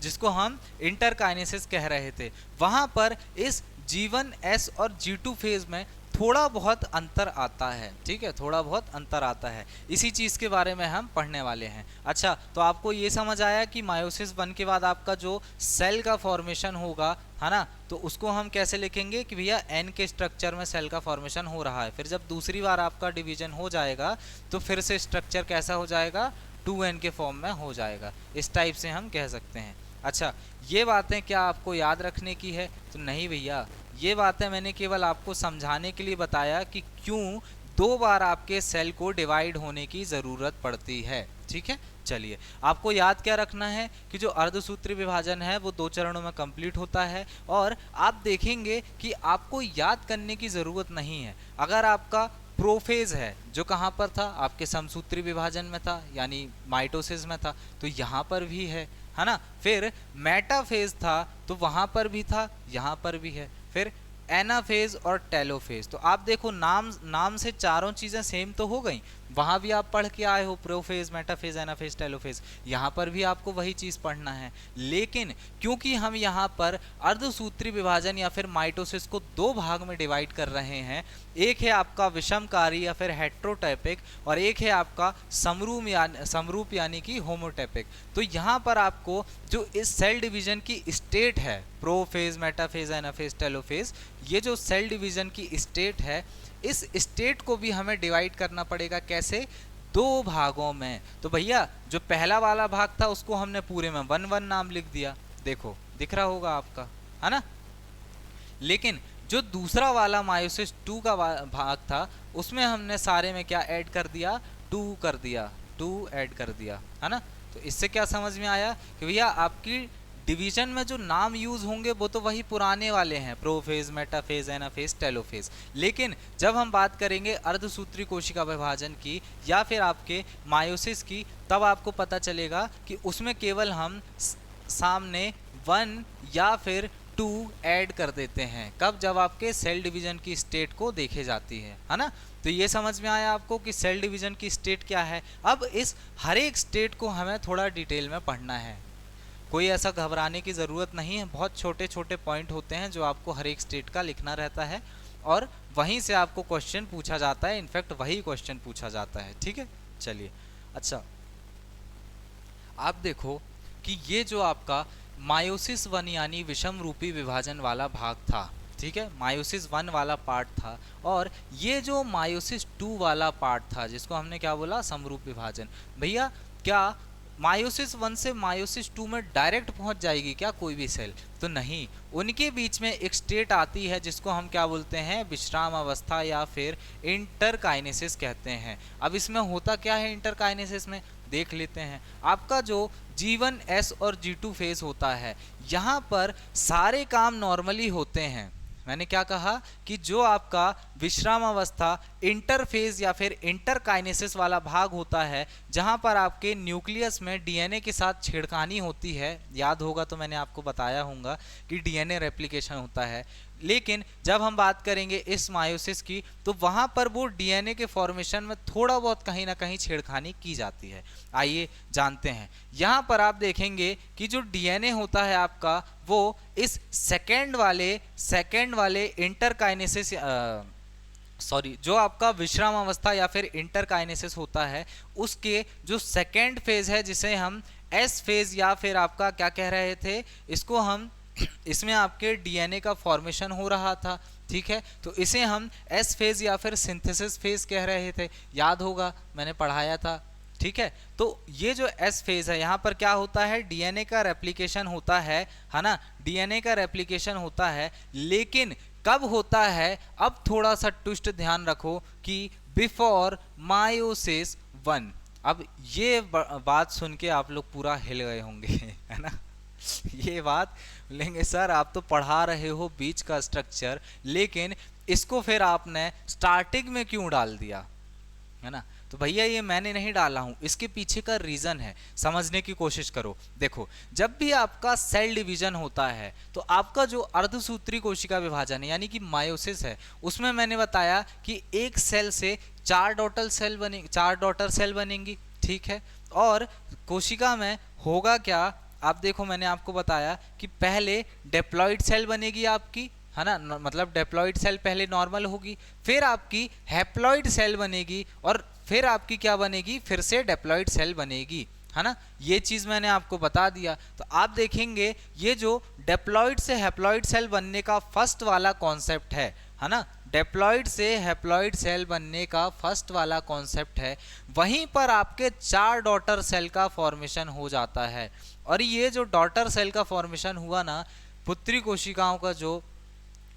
जिसको हम इंटरकाइनेसिस कह रहे थे, वहां पर इस G1S और G2 फेज में थोड़ा बहुत अंतर आता है। ठीक है, थोड़ा बहुत अंतर आता है, इसी चीज़ के बारे में हम पढ़ने वाले हैं। अच्छा, तो आपको ये समझ आया कि मायोसिस 1 के बाद आपका जो सेल का फॉर्मेशन होगा, है ना, तो उसको हम कैसे लिखेंगे कि भैया N के स्ट्रक्चर में सेल का फॉर्मेशन हो रहा है। फिर जब दूसरी बार आपका डिवीजन हो जाएगा तो फिर से स्ट्रक्चर कैसा हो जाएगा, 2N के फॉर्म में हो जाएगा। इस टाइप से हम कह सकते हैं। अच्छा, ये बातें क्या आपको याद रखने की है, तो नहीं भैया, ये बातें मैंने केवल आपको समझाने के लिए बताया कि क्यों 2 बार आपके सेल को डिवाइड होने की ज़रूरत पड़ती है। ठीक है, चलिए, आपको याद क्या रखना है कि जो अर्धसूत्री विभाजन है वो 2 चरणों में कंप्लीट होता है। और आप देखेंगे कि आपको याद करने की ज़रूरत नहीं है। अगर आपका प्रोफेज है जो कहाँ पर था, आपके समसूत्री विभाजन में था, यानी माइटोसिस में था, तो यहाँ पर भी है ना। फिर मेटाफेज था तो वहाँ पर भी था, यहाँ पर भी है। फिर एनाफेज और टेलोफेज, तो आप देखो नाम से चारों चीज़ें सेम तो हो गई। वहाँ भी आप पढ़ के आए हो प्रोफेज, मेटाफेज, एनाफेज, टेलोफेज, यहाँ पर भी आपको वही चीज़ पढ़ना है। लेकिन क्योंकि हम यहाँ पर अर्धसूत्री विभाजन या फिर माइटोसिस को 2 भाग में डिवाइड कर रहे हैं, एक है आपका विषमकारी या फिर हेट्रोटैपिक और एक है आपका समरूप यानी कि होमोटैपिक। तो यहाँ पर आपको जो इस सेल डिवीजन की स्टेट है, प्रोफेज, मेटाफेज, एनाफेज, टेलोफेज, ये जो सेल डिवीजन की स्टेट है, इस स्टेट को भी हमें डिवाइड करना पड़ेगा। कैसे, 2 भागों में। तो भैया जो पहला वाला भाग था उसको हमने पूरे में 1-1 नाम लिख दिया, देखो दिख रहा होगा आपका, है ना। लेकिन जो दूसरा वाला मायोसिस 2 का भाग था उसमें हमने सारे में क्या ऐड कर दिया, 2 कर दिया, 2 ऐड कर दिया, है ना। तो इससे क्या समझ में आया कि भैया आपकी डिवीजन में जो नाम यूज होंगे वो तो वही पुराने वाले हैं, प्रोफेज, मेटाफेज, एनाफेज, टेलोफेज। लेकिन जब हम बात करेंगे अर्धसूत्री कोशिका विभाजन की या फिर आपके मायोसिस की, तब आपको पता चलेगा कि उसमें केवल हम सामने 1 या फिर 2 ऐड कर देते हैं। कब, जब आपके सेल डिवीजन की स्टेट को देखे जाती है ना। तो ये समझ में आया आपको कि सेल डिवीजन की स्टेट क्या है। अब इस हर एक स्टेट को हमें थोड़ा डिटेल में पढ़ना है, कोई ऐसा घबराने की ज़रूरत नहीं है। बहुत छोटे छोटे पॉइंट होते हैं जो आपको हर एक स्टेट का लिखना रहता है और वहीं से आपको क्वेश्चन पूछा जाता है, इनफैक्ट वही क्वेश्चन पूछा जाता है। ठीक है, चलिए। अच्छा, आप देखो कि ये जो आपका मायोसिस 1 यानी विषम रूपी विभाजन वाला भाग था, ठीक है, मायोसिस 1 वाला पार्ट था, और ये जो मायोसिस 2 वाला पार्ट था जिसको हमने क्या बोला, समरूप विभाजन। भैया क्या मायोसिस 1 से मायोसिस 2 में डायरेक्ट पहुंच जाएगी क्या कोई भी सेल, तो नहीं, उनके बीच में एक स्टेट आती है जिसको हम क्या बोलते हैं, विश्राम अवस्था या फिर इंटरकाइनेसिस कहते हैं। अब इसमें होता क्या है इंटरकाइनेसिस में, देख लेते हैं। आपका जो G1S और G2 फेज होता है, यहाँ पर सारे काम नॉर्मली होते हैं। मैंने क्या कहा कि जो आपका विश्राम अवस्था, इंटरफेज या फिर इंटरकाइनेसिस वाला भाग होता है, जहां पर आपके न्यूक्लियस में डीएनए के साथ छेड़खानी होती है, याद होगा तो मैंने आपको बताया होगा कि डीएनए रेप्लिकेशन होता है। लेकिन जब हम बात करेंगे इस मायोसिस की, तो वहां पर वो डीएनए के फॉर्मेशन में थोड़ा बहुत कहीं ना कहीं छेड़खानी की जाती है। आइए जानते हैं। यहाँ पर आप देखेंगे कि जो डीएनए होता है आपका, वो इस सेकेंड वाले इंटरकाइनेसिस जो आपका विश्राम अवस्था या फिर इंटरकाइनेसिस होता है, उसके जो सेकेंड फेज है जिसे हम एस फेज या फिर आपका क्या कह रहे थे, इसको हम इसमें आपके डीएनए का फॉर्मेशन हो रहा था, ठीक है, तो इसे हम एस फेज या फिर सिंथेसिस फेज कह रहे थे, याद होगा मैंने पढ़ाया था। ठीक है, तो ये जो एस फेज है, यहाँ पर क्या होता है, डीएनए का रेप्लिकेशन होता है ना, डीएनए का रेप्लिकेशन होता है। लेकिन कब होता है, अब थोड़ा सा ट्विस्ट ध्यान रखो कि बिफोर मायोसिस 1। अब ये बात सुन के आप लोग पूरा हिल गए होंगे है ना। ये बात लेंगे सर आप तो पढ़ा रहे हो बीच का स्ट्रक्चर, लेकिन इसको फिर आपने स्टार्टिंग में क्यों डाल दिया, है ना। तो भैया ये मैंने नहीं डाला हूं, इसके पीछे का रीजन है, समझने की कोशिश करो। देखो जब भी आपका सेल डिवीजन होता है तो आपका जो अर्धसूत्री कोशिका विभाजन है यानी कि मायोसिस है, उसमें मैंने बताया कि एक सेल से 4 डॉटर सेल बनेंगी, ठीक है। और कोशिका में होगा क्या, आप देखो मैंने आपको बताया कि पहले डेप्लॉइड सेल बनेगी आपकी, है ना, मतलब डेप्लॉइड सेल पहले नॉर्मल होगी, फिर आपकी हैप्लॉइड सेल बनेगी और फिर आपकी क्या बनेगी, फिर से डेप्लॉइड सेल बनेगी, है ना। ये चीज़ मैंने आपको बता दिया। तो आप देखेंगे ये जो डेप्लॉइड से हैप्लॉइड सेल बनने का फर्स्ट वाला कॉन्सेप्ट है ना, डेप्लॉइड से हैप्लॉइड सेल बनने का फर्स्ट वाला कॉन्सेप्ट है, वहीं पर आपके 4 डॉटर सेल का फॉर्मेशन हो जाता है। और ये जो डॉटर सेल का फॉर्मेशन हुआ ना, पुत्री कोशिकाओं का जो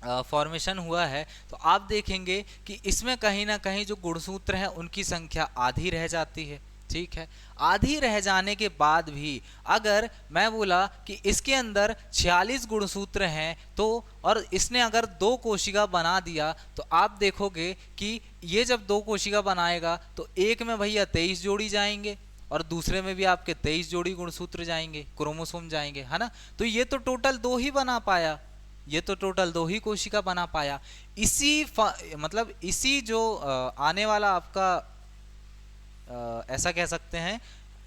फॉर्मेशन हुआ है, तो आप देखेंगे कि इसमें कहीं ना कहीं जो गुणसूत्र हैं उनकी संख्या आधी रह जाती है, ठीक है। आधी रह जाने के बाद भी अगर मैं बोला कि इसके अंदर 46 गुणसूत्र हैं तो, और इसने अगर 2 कोशिका बना दिया, तो आप देखोगे कि ये जब 2 कोशिका बनाएगा तो एक में भैया 23 जोड़ी जाएंगे और दूसरे में भी आपके 23 जोड़ी गुणसूत्र जाएंगे, क्रोमोसोम जाएंगे, है ना। तो ये तो टोटल 2 ही बना पाया, ये तो टोटल 2 ही कोशिका बना पाया। मतलब इसी जो आने वाला आपका ऐसा कह सकते हैं,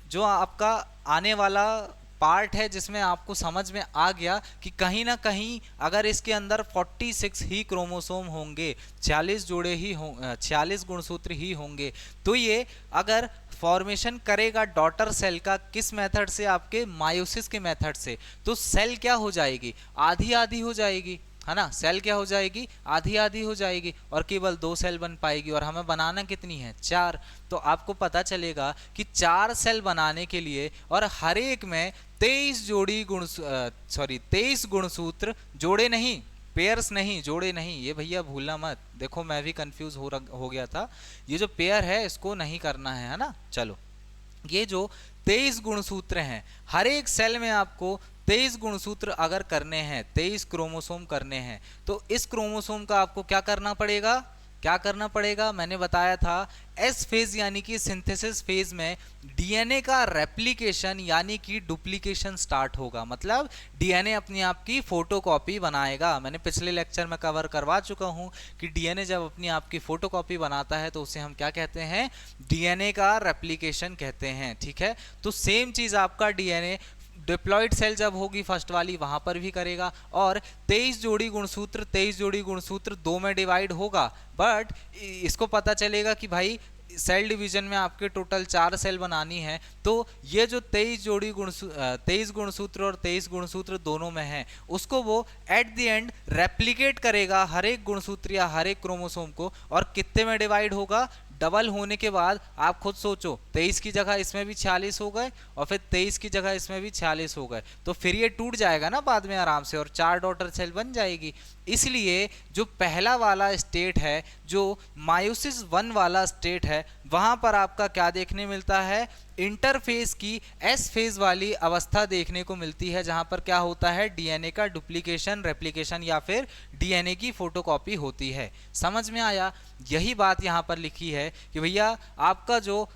जो आपका आने वाला पार्ट है जिसमें आपको समझ में आ गया कि कहीं ना कहीं अगर इसके अंदर 46 ही क्रोमोसोम होंगे, 46 जोड़े ही 46 गुणसूत्र ही होंगे, तो ये अगर फॉर्मेशन करेगा डॉटर सेल का किस मेथड से, आपके मायोसिस के मेथड से, तो सेल क्या हो जाएगी, आधी आधी हो जाएगी, है ना। सेल क्या हो जाएगी, आधी आधी हो जाएगी और केवल 2 सेल बन पाएगी, और हमें बनाना कितनी है, 4। तो आपको पता चलेगा कि 4 सेल बनाने के लिए और हर एक में 23 गुणसूत्र, जोड़े नहीं, पेयर्स नहीं, जोड़े नहीं, ये भैया भूलना मत। देखो मैं भी कंफ्यूज हो गया था, ये जो पेयर है इसको नहीं करना है ना। चलो, ये जो 23 गुणसूत्र हैं, हर एक सेल में आपको 23 गुणसूत्र अगर करने हैं, 23 क्रोमोसोम करने हैं, तो इस क्रोमोसोम का आपको क्या करना पड़ेगा, क्या करना पड़ेगा, मैंने बताया था एस फेज यानी कि सिंथेसिस फेज में डीएनए का रेप्लिकेशन यानी कि डुप्लीकेशन स्टार्ट होगा। मतलब डीएनए अपनी आप की फोटोकॉपी बनाएगा। मैंने पिछले लेक्चर में कवर करवा चुका हूं कि डीएनए जब अपनी आप की फोटोकॉपी बनाता है तो उसे हम क्या कहते हैं, डीएनए का रेप्लिकेशन कहते हैं, ठीक है। तो सेम चीज आपका डीएनए डिप्लॉइड सेल जब होगी फर्स्ट वाली, वहां पर भी करेगा, और 23 जोड़ी गुणसूत्र 2 में डिवाइड होगा। बट इसको पता चलेगा कि भाई सेल डिवीजन में आपके टोटल 4 सेल बनानी है, तो ये जो 23 गुणसूत्र और 23 गुणसूत्र दोनों में है, उसको वो एट द एंड रेप्लिकेट करेगा हर एक गुणसूत्र या हर एक क्रोमोसोम को, और कितने में डिवाइड होगा, डबल होने के बाद आप खुद सोचो, 23 की जगह इसमें भी 46 हो गए और फिर 23 की जगह इसमें भी 46 हो गए, तो फिर ये टूट जाएगा ना बाद में आराम से और 4 डॉटर सेल बन जाएगी। इसलिए जो पहला वाला स्टेट है, जो मायोसिस 1 वाला स्टेट है, वहां पर आपका क्या देखने मिलता है, इंटरफेस की एस फेज वाली अवस्था देखने को मिलती है, जहां पर क्या होता है, डीएनए का डुप्लीकेशन, रेप्लिकेशन या फिर डीएनए की फोटोकॉपी होती है। समझ में आया? यही बात यहां पर लिखी है कि भैया आपका जो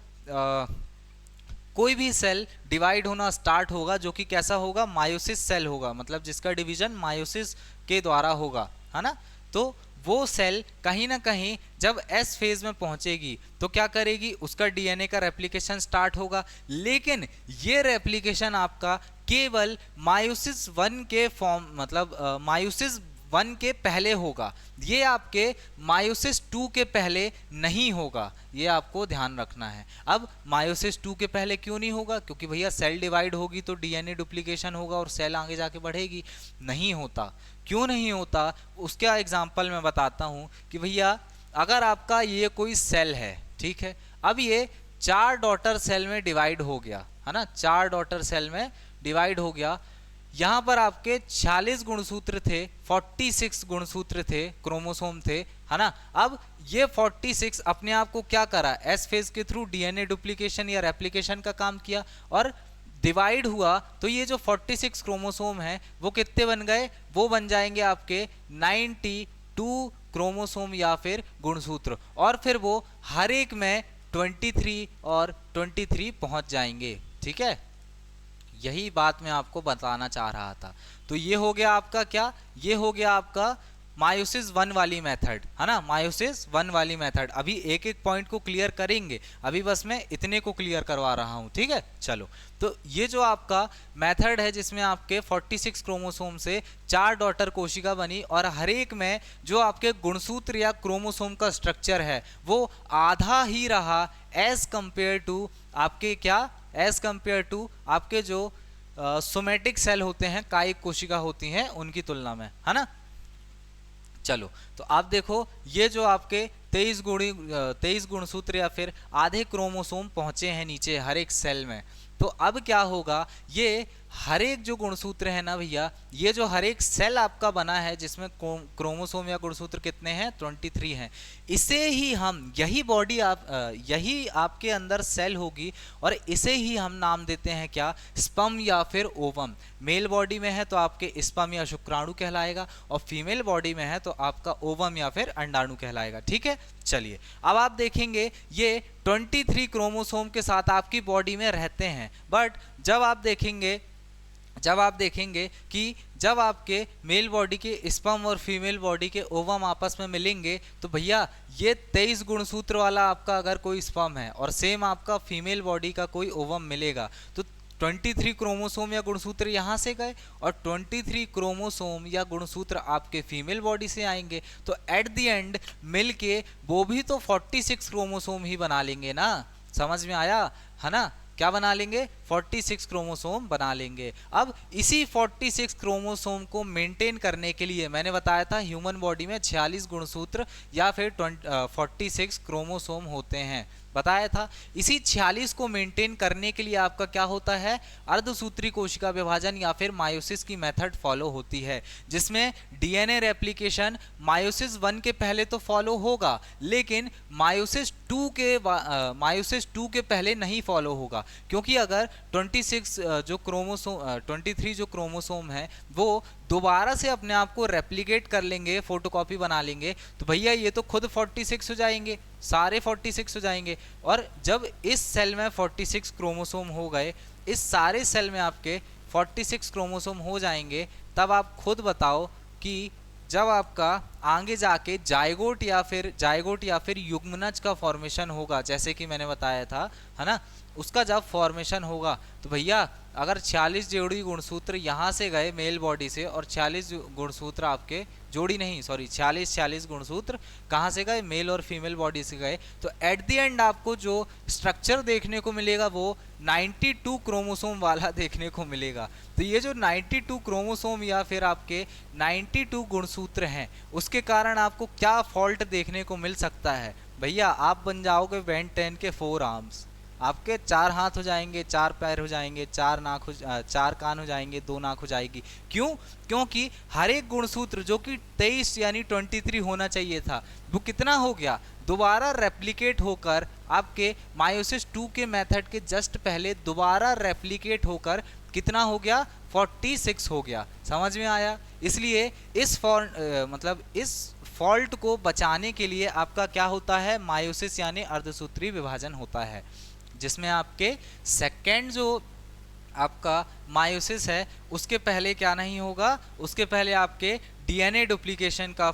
कोई भी सेल डिवाइड होना स्टार्ट होगा जो कि कैसा होगा, मायोसिस सेल होगा, मतलब जिसका डिवीजन मायोसिस के द्वारा होगा, है ना। तो वो सेल कहीं ना कहीं जब एस फेज में पहुंचेगी तो क्या करेगी, उसका डीएनए का रेप्लिकेशन स्टार्ट होगा, लेकिन ये रेप्लिकेशन आपका केवल मायोसिस 1 के फॉर्म, मतलब मायोसिस 1 के पहले होगा, ये आपके मायोसिस 2 के पहले नहीं होगा, ये आपको ध्यान रखना है। अब मायोसिस 2 के पहले क्यों नहीं होगा, क्योंकि भैया सेल डिवाइड होगी तो डीएनए डुप्लीकेशन होगा और सेल आगे जाके बढ़ेगी, नहीं होता। क्यों नहीं होता, उसका एग्जाम्पल मैं बताता हूँ कि भैया अगर आपका ये कोई सेल है, ठीक है, अब ये 4 डॉटर सेल में डिवाइड हो गया, है ना, 4 डॉटर सेल में डिवाइड हो गया, यहाँ पर आपके 46 गुणसूत्र थे, 46 गुणसूत्र थे, क्रोमोसोम थे, है ना। अब ये 46 अपने आप को क्या करा, एस फेज के थ्रू डीएनए डुप्लीकेशन या रेप्लिकेशन का काम किया और डिवाइड हुआ। तो ये जो 46 क्रोमोसोम है वो कितने बन गए, वो बन जाएंगे आपके 92 क्रोमोसोम या फिर गुणसूत्र, और फिर वो हर एक में 23 और 23 पहुंच जाएंगे। ठीक है, यही बात मैं आपको बताना चाह रहा था। तो ये हो गया आपका क्या, ये हो गया आपका मायोसिस 1 वाली मेथड, है ना, मायोसिस 1 वाली मेथड। अभी एक एक पॉइंट को क्लियर करेंगे, अभी बस मैं इतने को क्लियर करवा रहा हूं। ठीक है, चलो। तो ये जो आपका मेथड है जिसमें आपके 46 क्रोमोसोम से 4 डॉटर कोशिका बनी और हर एक में जो आपके गुणसूत्र या क्रोमोसोम का स्ट्रक्चर है वो आधा ही रहा एज कंपेयर टू आपके क्या, एज कंपेयर टू आपके जो सोमेटिक सेल होते हैं, कायिक कोशिका होती हैं, उनकी तुलना में, है ना। चलो, तो आप देखो ये जो आपके 23 गुणसूत्र या फिर आधे क्रोमोसोम पहुंचे हैं नीचे हर एक सेल में। तो अब क्या होगा, ये हर एक जो गुणसूत्र है ना भैया, ये जो हर एक सेल आपका बना है जिसमें क्रोमोसोम या गुणसूत्र कितने हैं, 23 हैं, इसे ही हम, यही बॉडी आप, यही आपके अंदर सेल होगी और इसे ही हम नाम देते हैं क्या, स्पर्म या फिर ओवम। मेल बॉडी में है तो आपके स्पर्म या शुक्राणु कहलाएगा और फीमेल बॉडी में है तो आपका ओवम या फिर अंडाणु कहलाएगा। ठीक है, चलिए अब आप देखेंगे ये 23 क्रोमोसोम के साथ आपकी बॉडी में रहते हैं, बट जब आप देखेंगे कि जब आपके मेल बॉडी के स्पर्म और फीमेल बॉडी के ओवम आपस में मिलेंगे तो भैया ये 23 गुणसूत्र वाला आपका अगर कोई स्पर्म है और सेम आपका फीमेल बॉडी का कोई ओवम मिलेगा तो 23 क्रोमोसोम या गुणसूत्र यहाँ से गए और 23 क्रोमोसोम या गुणसूत्र आपके फीमेल बॉडी से आएंगे, तो एट द एंड मिल के वो भी तो 46 क्रोमोसोम ही बना लेंगे ना। समझ में आया, है ना, क्या बना लेंगे, 46 क्रोमोसोम बना लेंगे। अब इसी 46 क्रोमोसोम को मेंटेन करने के लिए मैंने बताया था ह्यूमन बॉडी में 46 गुणसूत्र या फिर 46 क्रोमोसोम होते हैं, बताया था। इसी 46 को मेंटेन करने के लिए आपका क्या होता है, अर्धसूत्री कोशिका विभाजन या फिर मायोसिस की मेथड फॉलो होती है, जिसमें डीएनए रेप्लिकेशन मायोसिस 1 के पहले तो फॉलो होगा लेकिन मायोसिस 2 के पहले नहीं फॉलो होगा, क्योंकि अगर 23 जो क्रोमोसोम है वो दोबारा से अपने आप को रेप्लिकेट कर लेंगे, फोटोकॉपी बना लेंगे, तो भैया ये तो खुद 46 हो जाएंगे, सारे 46 हो जाएंगे। और जब इस सेल में 46 क्रोमोसोम हो गए, इस सारे सेल में आपके 46 क्रोमोसोम हो जाएंगे, तब आप खुद बताओ कि जब आपका आगे जाके जायगोट या फिर युग्मनज का फॉर्मेशन होगा, जैसे कि मैंने बताया था, है ना, उसका जब फॉर्मेशन होगा तो भैया अगर 46 जोड़ी गुणसूत्र यहाँ से गए मेल बॉडी से और 46 गुणसूत्र आपके 46 गुणसूत्र कहाँ से गए, मेल और फीमेल बॉडी से गए, तो एट द एंड आपको जो स्ट्रक्चर देखने को मिलेगा वो 92 क्रोमोसोम वाला देखने को मिलेगा। तो ये जो 92 क्रोमोसोम या फिर आपके 92 गुणसूत्र हैं उसके कारण आपको क्या फॉल्ट देखने को मिल सकता है, भैया आप बन जाओगे बेन 10 के 4 आर्म्स, आपके 4 हाथ हो जाएंगे, 4 पैर हो जाएंगे, 4 कान हो जाएंगे, 2 नाक हो जाएगी। क्यों, क्योंकि हर एक गुणसूत्र जो कि 23 यानी 23 होना चाहिए था वो कितना हो गया, दोबारा रेप्लिकेट होकर आपके मायोसिस 2 के मेथड के जस्ट पहले दोबारा रेप्लिकेट होकर कितना हो गया, 46 हो गया। समझ में आया। इसलिए इस फॉल्ट को बचाने के लिए आपका क्या होता है, मायोसिस यानी अर्धसूत्री विभाजन होता है, जिसमें आपके सेकेंड जो आपका मायोसिस है उसके पहले क्या नहीं होगा, उसके पहले आपके डीएनए डुप्लीकेशन का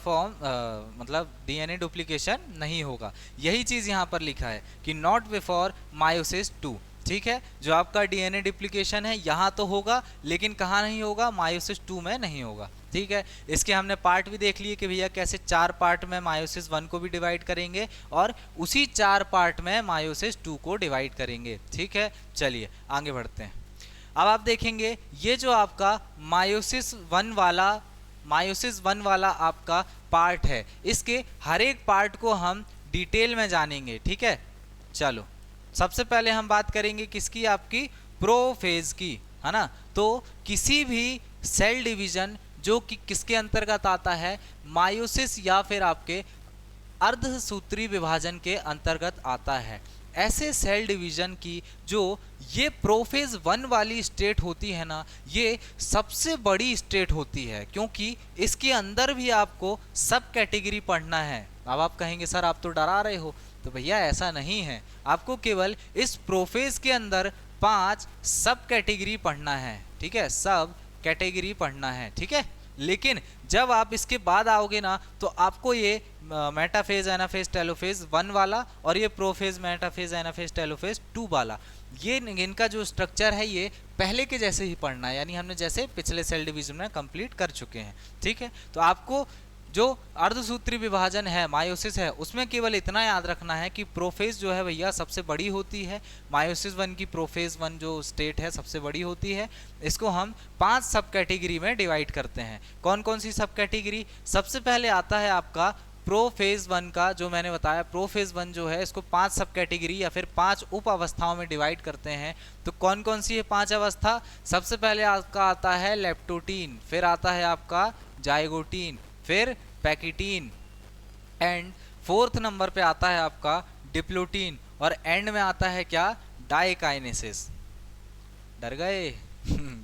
डीएनए डुप्लीकेशन नहीं होगा। यही चीज़ यहाँ पर लिखा है कि नॉट बिफोर मायोसिस 2, ठीक है। जो आपका डीएनए डुप्लीकेशन है यहाँ तो होगा लेकिन कहाँ नहीं होगा, मायोसिस 2 में नहीं होगा, ठीक है। इसके हमने पार्ट भी देख लिए कि भैया कैसे 4 पार्ट में मायोसिस 1 को भी डिवाइड करेंगे और उसी 4 पार्ट में मायोसिस 2 को डिवाइड करेंगे, ठीक है। चलिए आगे बढ़ते हैं। अब आप देखेंगे ये जो आपका मायोसिस 1 वाला आपका पार्ट है, इसके हर एक पार्ट को हम डिटेल में जानेंगे, ठीक है। चलो सबसे पहले हम बात करेंगे किसकी, आपकी प्रोफेज की, है ना। तो किसी भी सेल डिवीजन जो कि किसके अंतर्गत आता है, मायोसिस या फिर आपके अर्धसूत्री विभाजन के अंतर्गत आता है। ऐसे सेल डिवीजन की जो ये प्रोफेज 1 वाली स्टेट होती है ना, ये सबसे बड़ी स्टेट होती है, क्योंकि इसके अंदर भी आपको सब कैटेगरी पढ़ना है। अब आप कहेंगे सर आप तो डरा रहे हो, तो भैया ऐसा नहीं है, आपको केवल इस प्रोफेज के अंदर 5 सब कैटेगरी पढ़ना है, ठीक है, सब कैटेगरी पढ़ना है, ठीक है। लेकिन जब आप इसके बाद आओगे ना, तो आपको ये मेटाफेज एनाफेज टेलोफेज 1 वाला और ये प्रोफेज मेटाफेज एनाफेज टेलोफेज 2 वाला, ये इनका जो स्ट्रक्चर है ये पहले के जैसे ही पढ़ना है, यानी हमने जैसे पिछले सेल डिवीजन में कंप्लीट कर चुके हैं, ठीक है। तो आपको जो अर्धसूत्री विभाजन है, मायोसिस है, उसमें केवल इतना याद रखना है कि प्रोफेज जो है भैया सबसे बड़ी होती है। मायोसिस 1 की प्रोफेज 1 जो स्टेट है सबसे बड़ी होती है। इसको हम 5 सब कैटेगरी में डिवाइड करते हैं। कौन कौन सी सब कैटेगरी? सबसे पहले आता है आपका प्रोफेज 1 का, जो मैंने बताया प्रोफेज 1 जो है इसको 5 सब कैटेगरी या फिर 5 उप अवस्थाओं में डिवाइड करते हैं। तो कौन कौन सी है 5 अवस्था? सबसे पहले आपका आता है लेप्टोटीन, फिर आता है आपका जाइगोटीन, फिर पैकिटीन, एंड 4th नंबर पे आता है आपका डिप्लोटीन, और एंड में आता है क्या? डाइकाइनेसिस। डर गए?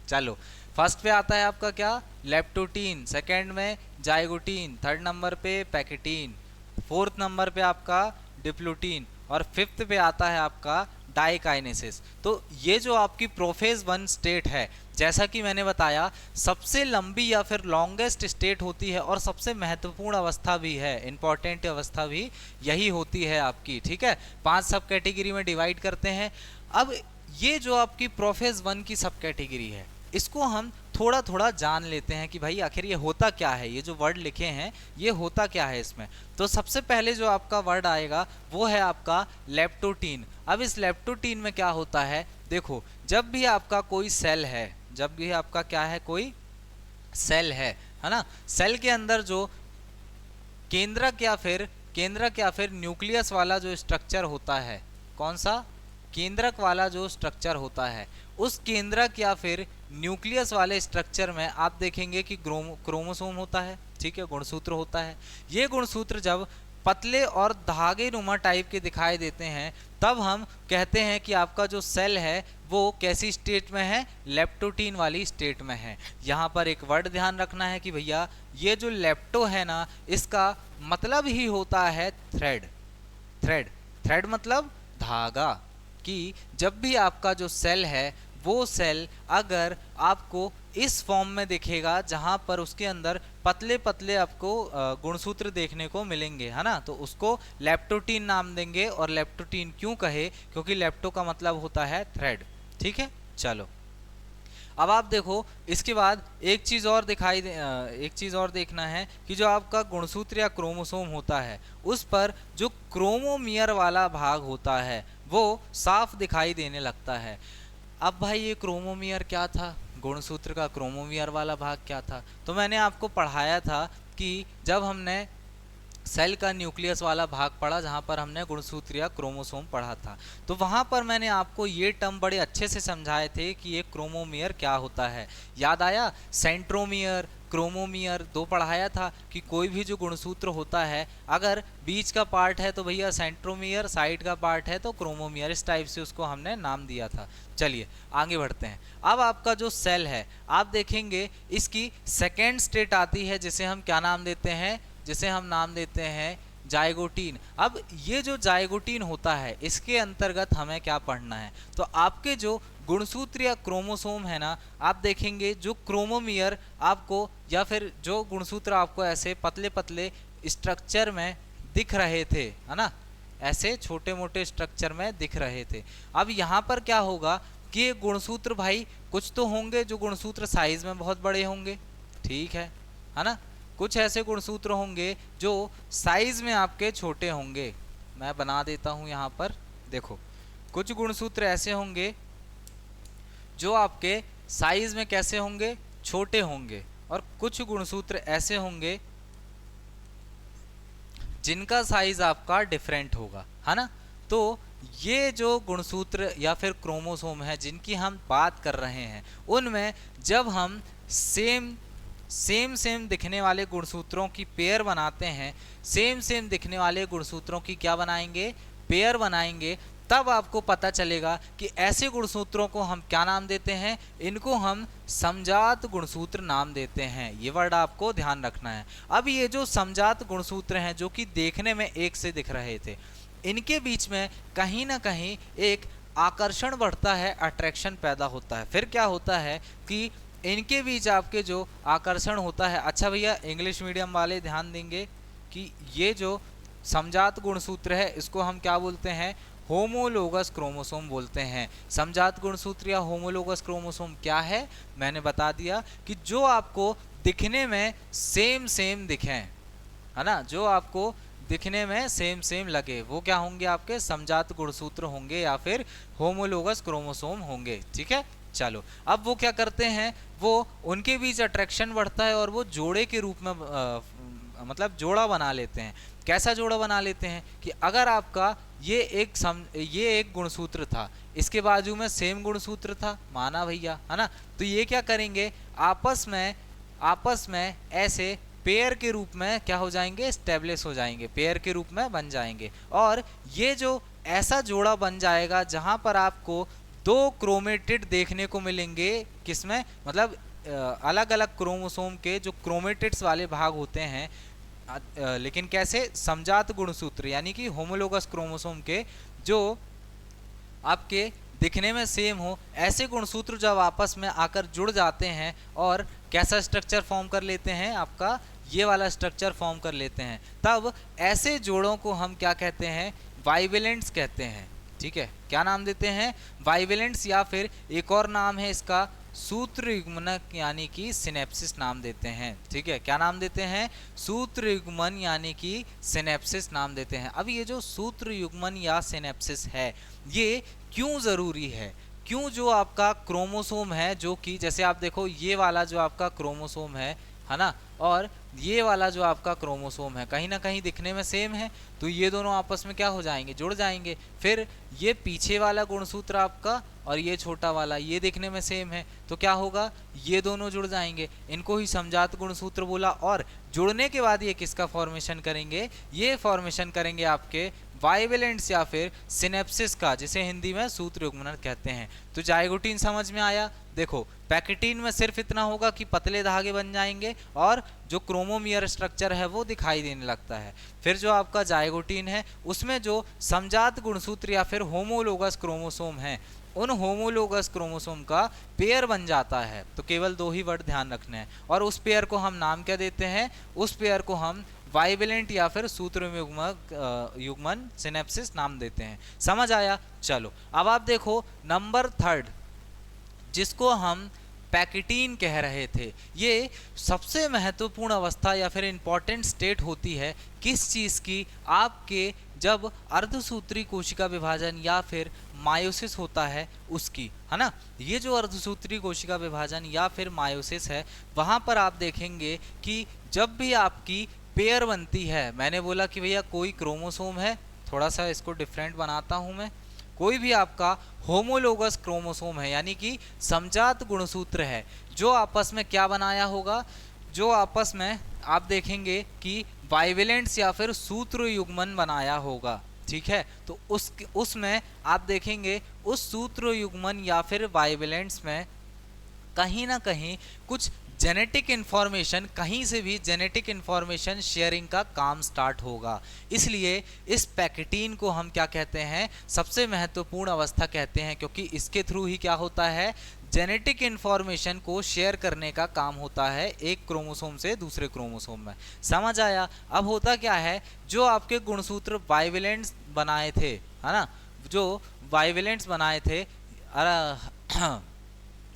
चलो, फर्स्ट पे आता है आपका क्या? लेप्टोटीन, सेकंड में जाइगोटीन, थर्ड नंबर पे पैकिटीन, 4th नंबर पे आपका डिप्लोटीन, और 5th पे आता है आपका डाइकाइनेसिस। तो ये जो आपकी प्रोफेज 1 स्टेट है, जैसा कि मैंने बताया, सबसे लंबी या फिर लॉन्गेस्ट स्टेट होती है और सबसे महत्वपूर्ण अवस्था भी है, इंपॉर्टेंट अवस्था भी यही होती है आपकी, ठीक है। 5 सब कैटेगरी में डिवाइड करते हैं। अब ये जो आपकी प्रोफेज 1 की सब कैटेगरी है, इसको हम थोड़ा थोड़ा जान लेते हैं कि भाई आखिर ये होता क्या है, ये जो वर्ड लिखे हैं ये होता क्या है इसमें। तो सबसे पहले जो आपका वर्ड आएगा वो है आपका लेप्टोटीन। अब इस लेप्टोटीन में क्या होता है, देखो, जब भी आपका कोई सेल है, जब भी आपका क्या है, कोई सेल है ना, सेल के अंदर जो केंद्रक या फिर न्यूक्लियस वाला जो स्ट्रक्चर होता है, कौन सा? केंद्रक वाला जो स्ट्रक्चर होता है, उस केंद्रक या फिर न्यूक्लियस वाले स्ट्रक्चर में आप देखेंगे कि क्रोमोसोम होता है, ठीक है, गुणसूत्र होता है। ये गुणसूत्र जब पतले और धागे नुमा टाइप के दिखाई देते हैं, तब हम कहते हैं कि आपका जो सेल है वो कैसी स्टेट में है? लेप्टोटीन वाली स्टेट में है। यहाँ पर एक वर्ड ध्यान रखना है कि भैया ये जो लेप्टो है ना, इसका मतलब ही होता है थ्रेड। थ्रेड मतलब धागा। कि जब भी आपका जो सेल है, वो सेल अगर आपको इस फॉर्म में दिखेगा जहां पर उसके अंदर पतले पतले आपको गुणसूत्र देखने को मिलेंगे, है ना, तो उसको लेप्टोटीन नाम देंगे। और लेप्टोटीन क्यों कहे? क्योंकि लेप्टो का मतलब होता है थ्रेड, ठीक है। चलो, अब आप देखो, इसके बाद एक चीज़ और देखना है कि जो आपका गुणसूत्र या क्रोमोसोम होता है, उस पर जो क्रोमोमियर वाला भाग होता है वो साफ दिखाई देने लगता है। अब भाई ये क्रोमोमियर क्या था? गुणसूत्र का क्रोमोमियर वाला भाग क्या था? तो मैंने आपको पढ़ाया था कि जब हमने सेल का न्यूक्लियस वाला भाग पढ़ा, जहाँ पर हमने गुणसूत्र या क्रोमोसोम पढ़ा था, तो वहाँ पर मैंने आपको ये टर्म बड़े अच्छे से समझाए थे कि ये क्रोमोमियर क्या होता है। याद आया? सेंट्रोमियर, क्रोमोमियर 2 पढ़ाया था कि कोई भी जो गुणसूत्र होता है, अगर बीच का पार्ट है तो भैया सेंट्रोमियर, साइड का पार्ट है तो क्रोमोमियर, इस टाइप से उसको हमने नाम दिया था। चलिए आगे बढ़ते हैं। अब आपका जो सेल है, आप देखेंगे इसकी सेकेंड स्टेट आती है, जिसे हम क्या नाम देते हैं? जिसे हम नाम देते हैं जाइगोटीन। अब ये जो जाइगोटीन होता है, इसके अंतर्गत हमें क्या पढ़ना है? तो आपके जो गुणसूत्र या क्रोमोसोम है ना, आप देखेंगे जो क्रोमोमियर आपको या फिर जो गुणसूत्र आपको ऐसे पतले पतले स्ट्रक्चर में दिख रहे थे, है ना, ऐसे छोटे मोटे स्ट्रक्चर में दिख रहे थे। अब यहाँ पर क्या होगा कि ये गुणसूत्र भाई कुछ तो होंगे जो गुणसूत्र साइज में बहुत बड़े होंगे, ठीक है ना। कुछ ऐसे गुणसूत्र होंगे जो साइज में आपके छोटे होंगे। मैं बना देता हूं यहाँ पर, देखो, कुछ गुणसूत्र ऐसे होंगे जो आपके साइज में कैसे होंगे? छोटे होंगे। और कुछ गुणसूत्र ऐसे होंगे जिनका साइज आपका डिफरेंट होगा, है ना। तो ये जो गुणसूत्र या फिर क्रोमोसोम है जिनकी हम बात कर रहे हैं, उनमें जब हम सेम सेम सेम दिखने वाले गुणसूत्रों की पेयर बनाते हैं, सेम सेम दिखने वाले गुणसूत्रों की क्या बनाएंगे, पेयर बनाएंगे, तब आपको पता चलेगा कि ऐसे गुणसूत्रों को हम क्या नाम देते हैं, इनको हम समजात गुणसूत्र नाम देते हैं। ये वर्ड आपको ध्यान रखना है। अब ये जो समजात गुणसूत्र हैं जो कि देखने में एक से दिख रहे थे, इनके बीच में कहीं ना कहीं एक आकर्षण बढ़ता है, अट्रैक्शन पैदा होता है। फिर क्या होता है कि इनके बीच आपके जो आकर्षण होता है, अच्छा भैया इंग्लिश मीडियम वाले ध्यान देंगे कि ये जो समजात गुणसूत्र है इसको हम क्या बोलते हैं, होमोलोगस क्रोमोसोम बोलते हैं। समजात गुणसूत्र या होमोलोगस क्रोमोसोम क्या है, मैंने बता दिया कि जो आपको दिखने में सेम सेम दिखें, है ना, जो आपको दिखने में सेम सेम लगे, वो क्या होंगे, आपके समजात गुणसूत्र होंगे या फिर होमोलोगस क्रोमोसोम होंगे। ठीक है, चलो अब वो क्या करते हैं, वो उनके बीच अट्रैक्शन बढ़ता है और वो जोड़े के रूप में मतलब जोड़ा बना लेते हैं। कैसा जोड़ा बना लेते हैं कि अगर आपका ये एक गुणसूत्र था, इसके बाजू में सेम गुणसूत्र था, माना भैया, है ना, तो ये क्या करेंगे, आपस में ऐसे पेयर के रूप में क्या हो जाएंगे, स्टेब्लिश हो जाएंगे, पेयर के रूप में बन जाएंगे। और ये जो ऐसा जोड़ा बन जाएगा जहां पर आपको दो क्रोमेटिड देखने को मिलेंगे, किसमें, मतलब अलग अलग क्रोमोसोम के जो क्रोमेटिड्स वाले भाग होते हैं, लेकिन कैसे, समजात गुणसूत्र यानी कि होमोलोगस क्रोमोसोम के जो आपके दिखने में सेम हो, ऐसे गुणसूत्र जब आपस में आकर जुड़ जाते हैं और कैसा स्ट्रक्चर फॉर्म कर लेते हैं, आपका ये वाला स्ट्रक्चर फॉर्म कर लेते हैं, तब ऐसे जोड़ों को हम क्या कहते हैं, बाइवेलेंट्स कहते हैं। ठीक है, क्या नाम देते हैं, बाइवेलेंट्स, या फिर एक और नाम है इसका सूत्र युग्मन यानी कि सिनेप्सिस नाम देते हैं। ठीक है, क्या नाम देते हैं, सूत्र युग्मन यानी कि सिनेप्सिस नाम देते हैं। अब ये जो सूत्र युग्मन या सिनेप्सिस है, ये क्यों ज़रूरी है, क्यों जो आपका क्रोमोसोम है, जो कि जैसे आप देखो ये वाला जो आपका क्रोमोसोम है ना, और ये वाला जो आपका क्रोमोसोम है कहीं ना कहीं दिखने में सेम है, तो ये दोनों आपस में क्या हो जाएंगे, जुड़ जाएंगे। फिर ये पीछे वाला गुणसूत्र आपका और ये छोटा वाला ये दिखने में सेम है, तो क्या होगा, ये दोनों जुड़ जाएंगे, इनको ही समजात गुणसूत्र बोला। और जुड़ने के बाद ये किसका फॉर्मेशन करेंगे, ये फॉर्मेशन करेंगे आपके बाइवेलेंट्स या फिर सिनेप्सिस का, जिसे हिंदी में सूत्र युग्मन कहते हैं। तो जाइगोटीन समझ में आया। देखो पैकेटीन में सिर्फ इतना होगा कि पतले धागे बन जाएंगे और जो क्रोमोमियर स्ट्रक्चर है वो दिखाई देने लगता है। फिर जो आपका जाइगोटीन है उसमें जो समजात गुणसूत्र या फिर होमोलोगस क्रोमोसोम है, उन होमोलोगस क्रोमोसोम का पेयर बन जाता है। तो केवल दो ही वर्ड ध्यान रखने हैं, और उस पेयर को हम नाम क्या देते हैं, उस पेयर को हम बाइवेलेंट या फिर सूत्र युग्मन सिनेप्सिस नाम देते हैं। समझ आया। चलो अब आप देखो नंबर 3 जिसको हम पैकेटीन कह रहे थे, ये सबसे महत्वपूर्ण अवस्था या फिर इंपॉर्टेंट स्टेट होती है किस चीज़ की, आपके जब अर्धसूत्री कोशिका विभाजन या फिर मायोसिस होता है उसकी, है ना। ये जो अर्धसूत्री कोशिका विभाजन या फिर मायोसिस है, वहाँ पर आप देखेंगे कि जब भी आपकी पेयर बनती है, मैंने बोला कि भैया कोई क्रोमोसोम है, थोड़ा सा इसको डिफरेंट बनाता हूँ मैं, कोई भी आपका होमोलोगस क्रोमोसोम है यानी कि समजात गुणसूत्र है, जो आपस में क्या बनाया होगा, जो आपस में आप देखेंगे कि बाइवेलेंट्स या फिर सूत्र युग्मन बनाया होगा। ठीक है, तो उसमें आप देखेंगे उस सूत्र युग्मन या फिर बाइवेलेंट्स में कहीं ना कहीं कुछ जेनेटिक इन्फॉर्मेशन, कहीं से भी जेनेटिक इन्फॉर्मेशन शेयरिंग का काम स्टार्ट होगा। इसलिए इस पैकेटीन को हम क्या कहते हैं, सबसे महत्वपूर्ण अवस्था कहते हैं, क्योंकि इसके थ्रू ही क्या होता है, जेनेटिक इन्फॉर्मेशन को शेयर करने का काम होता है एक क्रोमोसोम से दूसरे क्रोमोसोम में। समझ आया। अब होता क्या है, जो आपके गुणसूत्र बाइवेलेंट्स बनाए थे, है ना, जो बाइवेलेंट्स बनाए थे,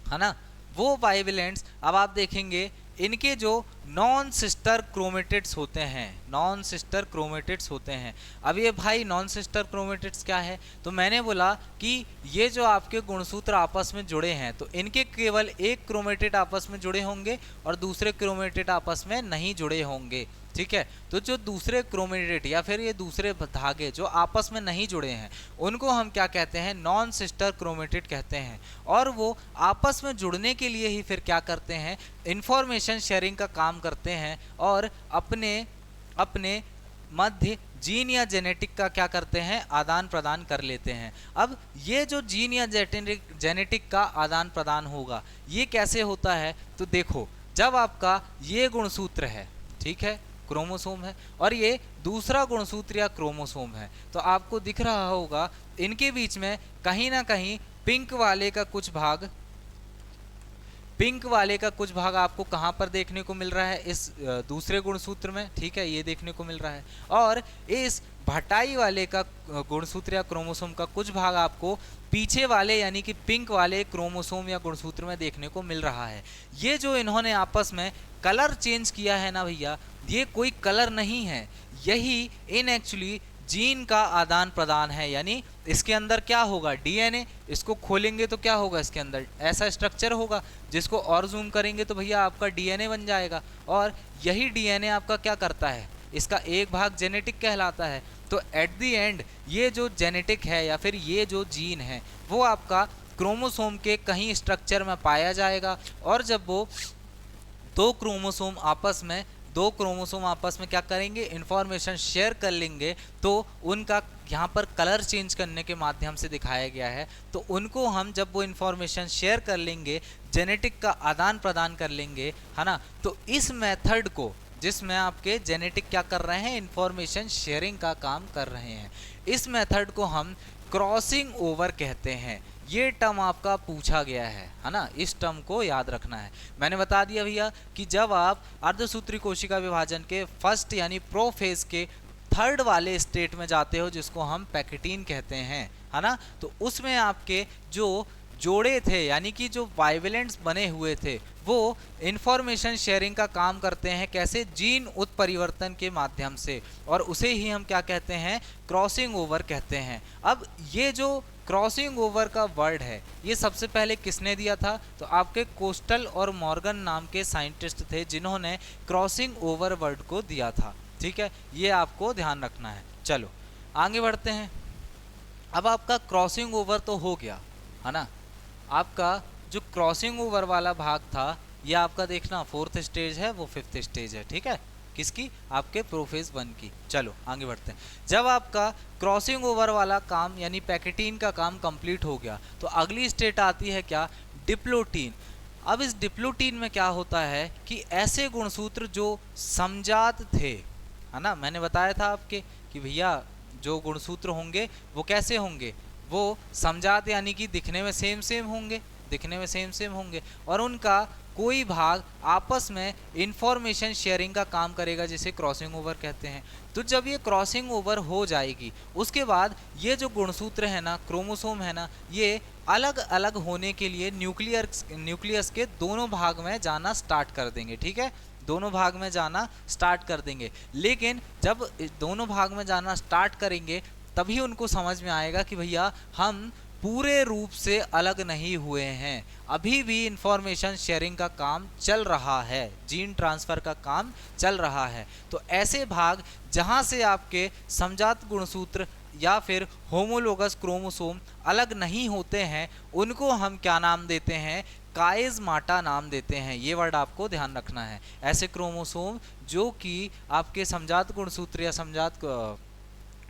है ना, वो बाइवेलेंट्स अब आप देखेंगे इनके जो नॉन सिस्टर क्रोमेटिड्स होते हैं, नॉन सिस्टर क्रोमेटिड्स होते हैं। अब ये भाई नॉन सिस्टर क्रोमेटिड्स क्या है, तो मैंने बोला कि ये जो आपके गुणसूत्र आपस में जुड़े हैं, तो इनके केवल एक क्रोमेटिड आपस में जुड़े होंगे और दूसरे क्रोमेटिड आपस में नहीं जुड़े होंगे। ठीक है। तो जो दूसरे क्रोमेटिड या फिर ये दूसरे धागे जो आपस में नहीं जुड़े हैं उनको हम क्या कहते हैं, नॉन सिस्टर क्रोमेटिड कहते हैं। और वो आपस में जुड़ने के लिए ही फिर क्या करते हैं, इंफॉर्मेशन शेयरिंग का काम करते हैं और अपने अपने मध्य जीन या जेनेटिक का क्या करते हैं, आदान प्रदान कर लेते हैं। अब ये जो जीन या जेनेटिक का आदान प्रदान होगा ये कैसे होता है, तो देखो जब आपका ये गुणसूत्र है, ठीक है, क्रोमोसोम है, और ये दूसरा गुणसूत्र या क्रोमोसोम है, तो आपको दिख रहा होगा इनके बीच में कहीं ना कहीं पिंक वाले का कुछ भाग आपको कहाँ पर देखने को मिल रहा है, इस दूसरे गुणसूत्र में, ठीक है, ये देखने को मिल रहा है। और इस भटाई वाले का गुणसूत्र या क्रोमोसोम का कुछ भाग आपको पीछे वाले यानी कि पिंक वाले क्रोमोसोम या गुणसूत्र में देखने को मिल रहा है। ये जो इन्होंने आपस में कलर चेंज किया है ना भैया, ये कोई कलर नहीं है, यही इन एक्चुअली जीन का आदान प्रदान है। यानी इसके अंदर क्या होगा, डीएनए, इसको खोलेंगे तो क्या होगा, इसके अंदर ऐसा स्ट्रक्चर होगा जिसको और जूम करेंगे तो भैया आपका डीएनए बन जाएगा। और यही डीएनए आपका क्या करता है, इसका एक भाग जेनेटिक कहलाता है। तो एट द एंड ये जो जेनेटिक है या फिर ये जो जीन है वो आपका क्रोमोसोम के कहीं स्ट्रक्चर में पाया जाएगा। और जब वो दो क्रोमोसोम आपस में क्या करेंगे, इंफॉर्मेशन शेयर कर लेंगे, तो उनका यहाँ पर कलर चेंज करने के माध्यम से दिखाया गया है। तो उनको हम जब वो इंफॉर्मेशन शेयर कर लेंगे, जेनेटिक का आदान प्रदान कर लेंगे, है ना, तो इस मेथड को जिसमें आपके जेनेटिक क्या कर रहे हैं, इंफॉर्मेशन शेयरिंग का काम कर रहे हैं, इस मेथड को हम क्रॉसिंग ओवर कहते हैं। ये टर्म आपका पूछा गया है ना, इस टर्म को याद रखना है। मैंने बता दिया भैया कि जब आप अर्धसूत्री कोशिका विभाजन के फर्स्ट यानी प्रोफेज के थर्ड वाले स्टेट में जाते हो जिसको हम पैकेटीन कहते हैं, है ना, तो उसमें आपके जो जोड़े थे यानी कि जो बाइवेलेंट्स बने हुए थे वो इंफॉर्मेशन शेयरिंग का काम करते हैं, कैसे, जीन उत्परिवर्तन के माध्यम से, और उसे ही हम क्या कहते हैं, क्रॉसिंग ओवर कहते हैं। अब ये जो क्रॉसिंग ओवर का वर्ड है ये सबसे पहले किसने दिया था, तो आपके कोस्टल और मॉर्गन नाम के साइंटिस्ट थे जिन्होंने क्रॉसिंग ओवर वर्ड को दिया था, ठीक है, ये आपको ध्यान रखना है। चलो आगे बढ़ते हैं। अब आपका क्रॉसिंग ओवर तो हो गया, है ना, आपका जो क्रॉसिंग ओवर वाला भाग था ये आपका देखना फोर्थ स्टेज है, वो फिफ्थ स्टेज है, ठीक है, किसकी, आपके प्रोफेज 1 की। चलो आगे बढ़ते हैं। जब आपका क्रॉसिंग ओवर वाला काम यानी पैकेटीन का काम कंप्लीट हो गया तो अगली स्टेट आती है क्या, डिप्लोटीन। अब इस डिप्लोटीन में क्या होता है कि ऐसे गुणसूत्र जो समजात थे, है ना, मैंने बताया था आपके कि भैया जो गुणसूत्र होंगे वो कैसे होंगे, वो समजात यानी कि दिखने में सेम होंगे और उनका कोई भाग आपस में इंफॉर्मेशन शेयरिंग का काम करेगा जिसे क्रॉसिंग ओवर कहते हैं। तो जब ये क्रॉसिंग ओवर हो जाएगी उसके बाद ये जो गुणसूत्र है ना, क्रोमोसोम है ना, ये अलग अलग होने के लिए न्यूक्लियस के दोनों भाग में जाना स्टार्ट कर देंगे, ठीक है, दोनों भाग में जाना स्टार्ट कर देंगे। लेकिन जब दोनों भाग में जाना स्टार्ट करेंगे तभी उनको समझ में आएगा कि भैया हम पूरे रूप से अलग नहीं हुए हैं, अभी भी इंफॉर्मेशन शेयरिंग का काम चल रहा है, जीन ट्रांसफ़र का काम चल रहा है। तो ऐसे भाग जहां से आपके समजात गुणसूत्र या फिर होमोलोगस क्रोमोसोम अलग नहीं होते हैं उनको हम क्या नाम देते हैं, काइज़माटा नाम देते हैं। ये वर्ड आपको ध्यान रखना है। ऐसे क्रोमोसोम जो कि आपके समजात गुणसूत्र या समजात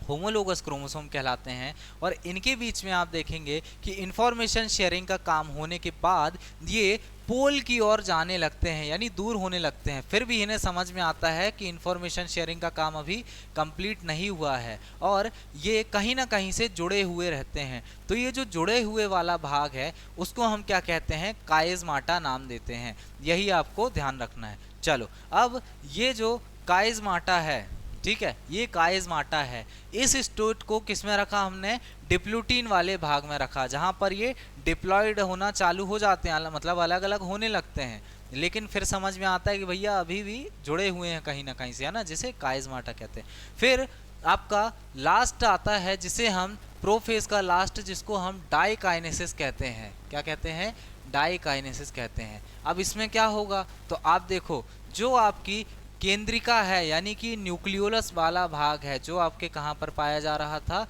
होमोलोगस क्रोमोसोम कहलाते हैं और इनके बीच में आप देखेंगे कि इंफॉर्मेशन शेयरिंग का काम होने के बाद ये पोल की ओर जाने लगते हैं यानी दूर होने लगते हैं। फिर भी इन्हें समझ में आता है कि इंफॉर्मेशन शेयरिंग का काम अभी कंप्लीट नहीं हुआ है और ये कहीं ना कहीं से जुड़े हुए रहते हैं। तो ये जो जुड़े हुए वाला भाग है उसको हम क्या कहते हैं, काइज़माटा नाम देते हैं। यही आपको ध्यान रखना है। चलो अब ये जो काइज़माटा है, ठीक है, ये काइज़माटा है, इस स्टेट को किस में रखा हमने, डिप्लोटीन वाले भाग में रखा जहां पर ये डिप्लॉयड होना चालू हो जाते हैं, मतलब अलग अलग होने लगते हैं। लेकिन फिर समझ में आता है कि भैया अभी भी जुड़े हुए हैं कहीं ना कहीं से, है ना, जिसे काइज़माटा कहते हैं। फिर आपका लास्ट आता है जिसे हम प्रोफेज का लास्ट, जिसको हम डाइकाइनेसिस कहते हैं। क्या कहते हैं, डाइकाइनेसिस कहते हैं। अब इसमें क्या होगा तो आप देखो, जो आपकी केंद्रिका है यानी कि न्यूक्लियोलस वाला भाग है जो आपके कहाँ पर पाया जा रहा था।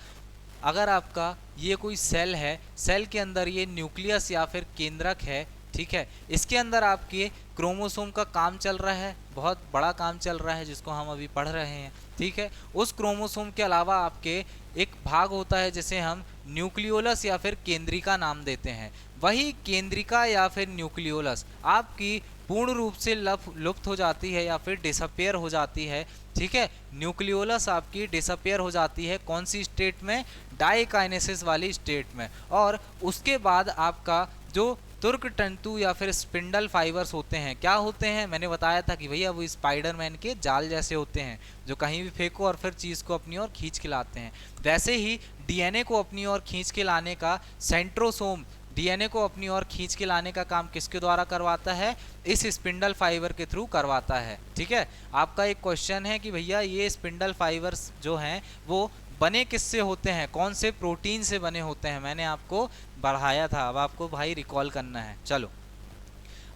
अगर आपका ये कोई सेल है, सेल के अंदर ये न्यूक्लियस या फिर केंद्रक है, ठीक है, इसके अंदर आपके क्रोमोसोम का काम चल रहा है, बहुत बड़ा काम चल रहा है जिसको हम अभी पढ़ रहे हैं, ठीक है। उस क्रोमोसोम के अलावा आपके एक भाग होता है जिसे हम न्यूक्लियोलस या फिर केंद्रिका नाम देते हैं। वही केंद्रिका या फिर न्यूक्लियोलस आपकी पूर्ण रूप से लुप्त हो जाती है या फिर डिसअपियर हो जाती है, ठीक है। न्यूक्लियोलस आपकी डिसअपियर हो जाती है कौन सी स्टेट में? डाइकाइनेसिस वाली स्टेट में। और उसके बाद आपका जो तुर्क तंतु या फिर स्पिंडल फाइबर्स होते हैं, क्या होते हैं? मैंने बताया था कि भैया वो स्पाइडरमैन के जाल जैसे होते हैं जो कहीं भी फेंको और फिर चीज़ को अपनी ओर खींच के लाते हैं। वैसे ही डीएनए को अपनी ओर खींच के लाने का सेंट्रोसोम, डीएनए को अपनी ओर खींच के लाने का काम किसके द्वारा करवाता है? इस स्पिंडल फाइबर के थ्रू करवाता है, ठीक है। आपका एक क्वेश्चन है कि भैया ये स्पिंडल फाइबर्स जो हैं वो बने किससे होते हैं, कौन से प्रोटीन से बने होते हैं? मैंने आपको बढ़ाया था, अब आपको भाई रिकॉल करना है। चलो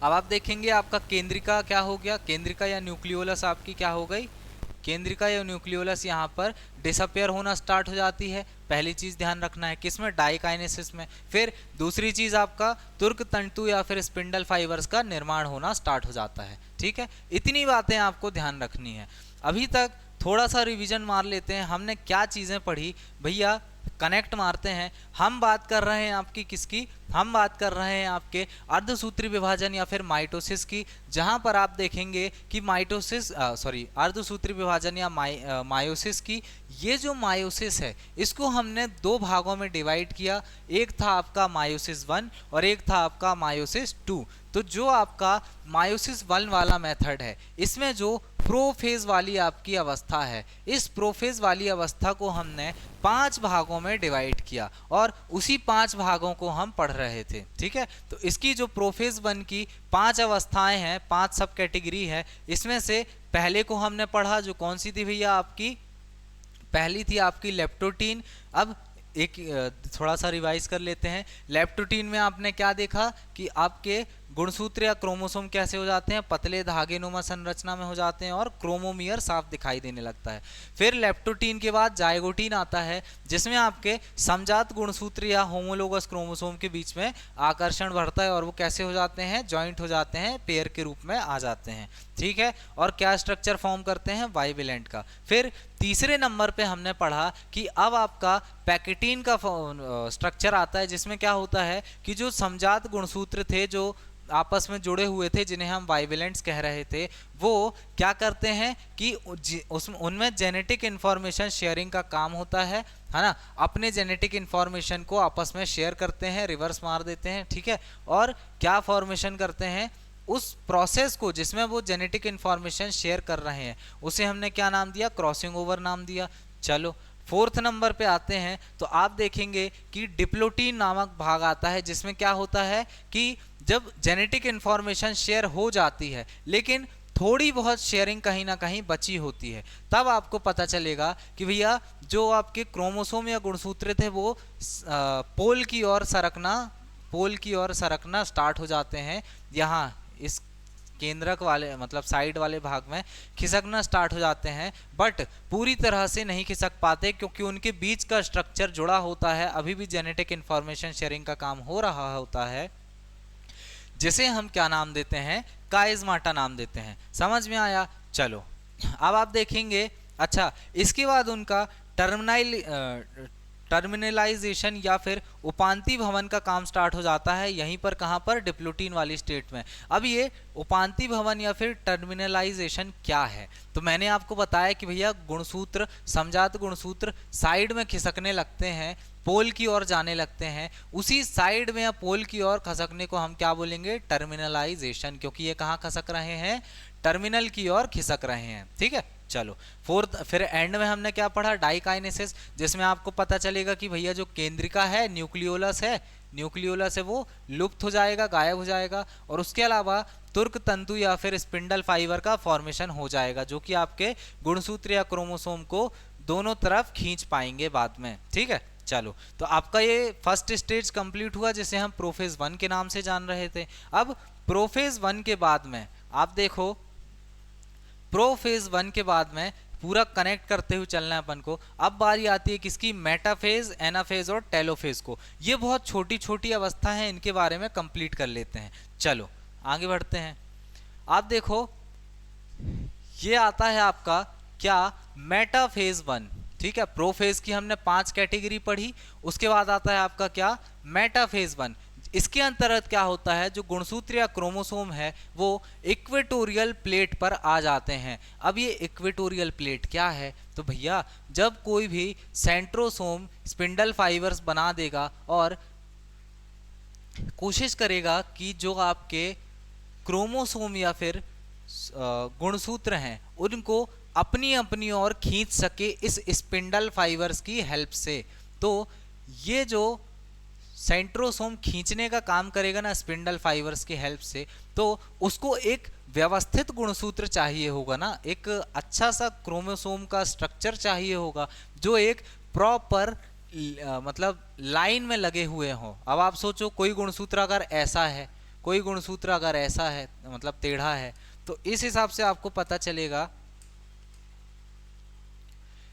अब आप देखेंगे आपका केंद्रिका क्या हो गया, केंद्रिका या न्यूक्लियोलस आपकी क्या हो गई? केंद्रिका या न्यूक्लियोलस यहाँ पर डिसअपियर होना स्टार्ट हो जाती है। पहली चीज़ ध्यान रखना है किसमें? डाइकाइनेसिस में। फिर दूसरी चीज़ आपका तुर्क तंतु या फिर स्पिंडल फाइबर्स का निर्माण होना स्टार्ट हो जाता है, ठीक है। इतनी बातें आपको ध्यान रखनी है। अभी तक थोड़ा सा रिवीजन मार लेते हैं, हमने क्या चीज़ें पढ़ी भैया, कनेक्ट मारते हैं। हम बात कर रहे हैं आपकी किसकी? हम बात कर रहे हैं आपके अर्धसूत्री विभाजन या फिर माइटोसिस की, जहां पर आप देखेंगे कि माइटोसिस अर्धसूत्री विभाजन या मायोसिस की। ये जो मायोसिस है इसको हमने दो भागों में डिवाइड किया, एक था आपका मायोसिस 1 और एक था आपका मायोसिस 2। तो जो आपका मायोसिस 1 वाला मेथड है इसमें जो प्रोफेज वाली आपकी अवस्था है, इस प्रोफेज वाली अवस्था को हमने 5 भागों में डिवाइड किया और उसी 5 भागों को हम पढ़ रहे थे, ठीक है। तो इसकी जो प्रोफेज 1 की 5 अवस्थाएं हैं, 5 सब कैटेगरी है, इसमें से पहले को हमने पढ़ा जो कौन सी थी भैया आपकी? पहली थी आपकी लेप्टोटीन। अब एक थोड़ा सा रिवाइज कर लेते हैं। लेप्टोटीन में आपने क्या देखा कि आपके गुणसूत्र या क्रोमोसोम कैसे हो जाते हैं? पतले धागे नुमा संरचना में हो जाते हैं और क्रोमोमियर साफ दिखाई देने लगता है। फिर लेप्टोटीन के बाद जाइगोटीन आता है जिसमें आपके समजात गुणसूत्र या होमोलोगस क्रोमोसोम के बीच में आकर्षण बढ़ता है और वो कैसे हो जाते हैं? जॉइंट हो जाते हैं, पेयर के रूप में आ जाते हैं, ठीक है। और क्या स्ट्रक्चर फॉर्म करते हैं? बाइवेलेंट का। फिर तीसरे नंबर पे हमने पढ़ा कि अब आपका पैकेटीन का स्ट्रक्चर आता है जिसमें क्या होता है कि जो समजात गुणसूत्र थे जो आपस में जुड़े हुए थे जिन्हें हम बाइवेलेंट्स कह रहे थे, वो क्या करते हैं कि उनमें जेनेटिक इन्फॉर्मेशन शेयरिंग का काम होता है ना। अपने जेनेटिक इन्फॉर्मेशन को आपस में शेयर करते हैं, रिवर्स मार देते हैं, ठीक है। और क्या फॉर्मेशन करते हैं? उस प्रोसेस को जिसमें वो जेनेटिक इन्फॉर्मेशन शेयर कर रहे हैं उसे हमने क्या नाम दिया? क्रॉसिंग ओवर नाम दिया। चलो फोर्थ नंबर पे आते हैं तो आप देखेंगे कि डिप्लोटीन नामक भाग आता है जिसमें क्या होता है कि जब जेनेटिक इन्फॉर्मेशन शेयर हो जाती है लेकिन थोड़ी बहुत शेयरिंग कहीं ना कहीं बची होती है, तब आपको पता चलेगा कि भैया जो आपके क्रोमोसोम या गुणसूत्र थे वो पोल की ओर सरकना स्टार्ट हो जाते हैं। यहाँ इस केंद्रक वाले मतलब साइड वाले भाग में खिसकना स्टार्ट हो जाते हैं, बट पूरी तरह से नहीं खिसक पाते क्योंकि उनके बीच का स्ट्रक्चर जुड़ा होता है, अभी भी जेनेटिक इन्फॉर्मेशन शेयरिंग का काम हो रहा होता है, जिसे हम क्या नाम देते हैं? काइज़माटा नाम देते हैं। समझ में आया? चलो अब आप देखेंगे, अच्छा इसके बाद उनका टर्मिनलाइजेशन या फिर उपांति भवन का काम स्टार्ट हो जाता है, यहीं पर कहाँ पर? डिप्लोटीन वाली स्टेट में। अब ये उपांति भवन या फिर टर्मिनलाइजेशन क्या है? तो मैंने आपको बताया कि भैया गुणसूत्र, समजात गुणसूत्र साइड में खिसकने लगते हैं, पोल की ओर जाने लगते हैं, उसी साइड में या पोल की ओर खसकने को हम क्या बोलेंगे? टर्मिनलाइजेशन, क्योंकि ये कहाँ खसक रहे हैं? टर्मिनल की ओर खिसक रहे हैं, ठीक है। चलो फोर्थ, फिर एंड में हमने क्या पढ़ा? डाइकाइनेसिस, जिसमें आपको पता चलेगा कि भैया जो केंद्रिका है, न्यूक्लियोलस है वो लुप्त हो जाएगा, गायब हो जाएगा, और उसके अलावा तुर्क तंतु या फिर स्पिंडल फाइबर का फॉर्मेशन हो जाएगा जो कि आपके गुणसूत्र या क्रोमोसोम को दोनों तरफ खींच पाएंगे बाद में, ठीक है। चलो तो आपका ये फर्स्ट स्टेज कंप्लीट हुआ जिसे हम प्रोफेज 1 के नाम से जान रहे थे। अब प्रोफेज 1 के बाद में आप देखो प्रोफेज 1 के बाद में पूरा कनेक्ट करते हुए चलना है अपन को। अब बारी आती है किसकी, मेटाफेज, एनाफेज और टेलोफेज को। ये बहुत छोटी छोटी अवस्था है, इनके बारे में कंप्लीट कर लेते हैं। चलो आगे बढ़ते हैं। आप देखो ये आता है आपका क्या, मेटाफेज 1, ठीक है। प्रोफेज की हमने 5 कैटेगरी पढ़ी, उसके बाद आता है आपका क्या, मेटाफेज 1। इसके अंतर्गत क्या होता है, जो गुणसूत्र या क्रोमोसोम है वो इक्वेटोरियल प्लेट पर आ जाते हैं। अब ये इक्वेटोरियल प्लेट क्या है, तो भैया जब कोई भी सेंट्रोसोम स्पिंडल फाइबर्स बना देगा और कोशिश करेगा कि जो आपके क्रोमोसोम या फिर गुणसूत्र हैं उनको अपनी अपनी ओर खींच सके इस स्पिंडल फाइबर्स की हेल्प से। तो ये जो सेंट्रोसोम खींचने का काम करेगा ना स्पिंडल फाइबर्स की हेल्प से, तो उसको एक व्यवस्थित गुणसूत्र चाहिए होगा ना, एक अच्छा सा क्रोमोसोम का स्ट्रक्चर चाहिए होगा जो एक प्रॉपर मतलब लाइन में लगे हुए हों। अब आप सोचो कोई गुणसूत्र अगर ऐसा है, कोई गुणसूत्र अगर ऐसा है मतलब टेढ़ा है, तो इस हिसाब से आपको पता चलेगा,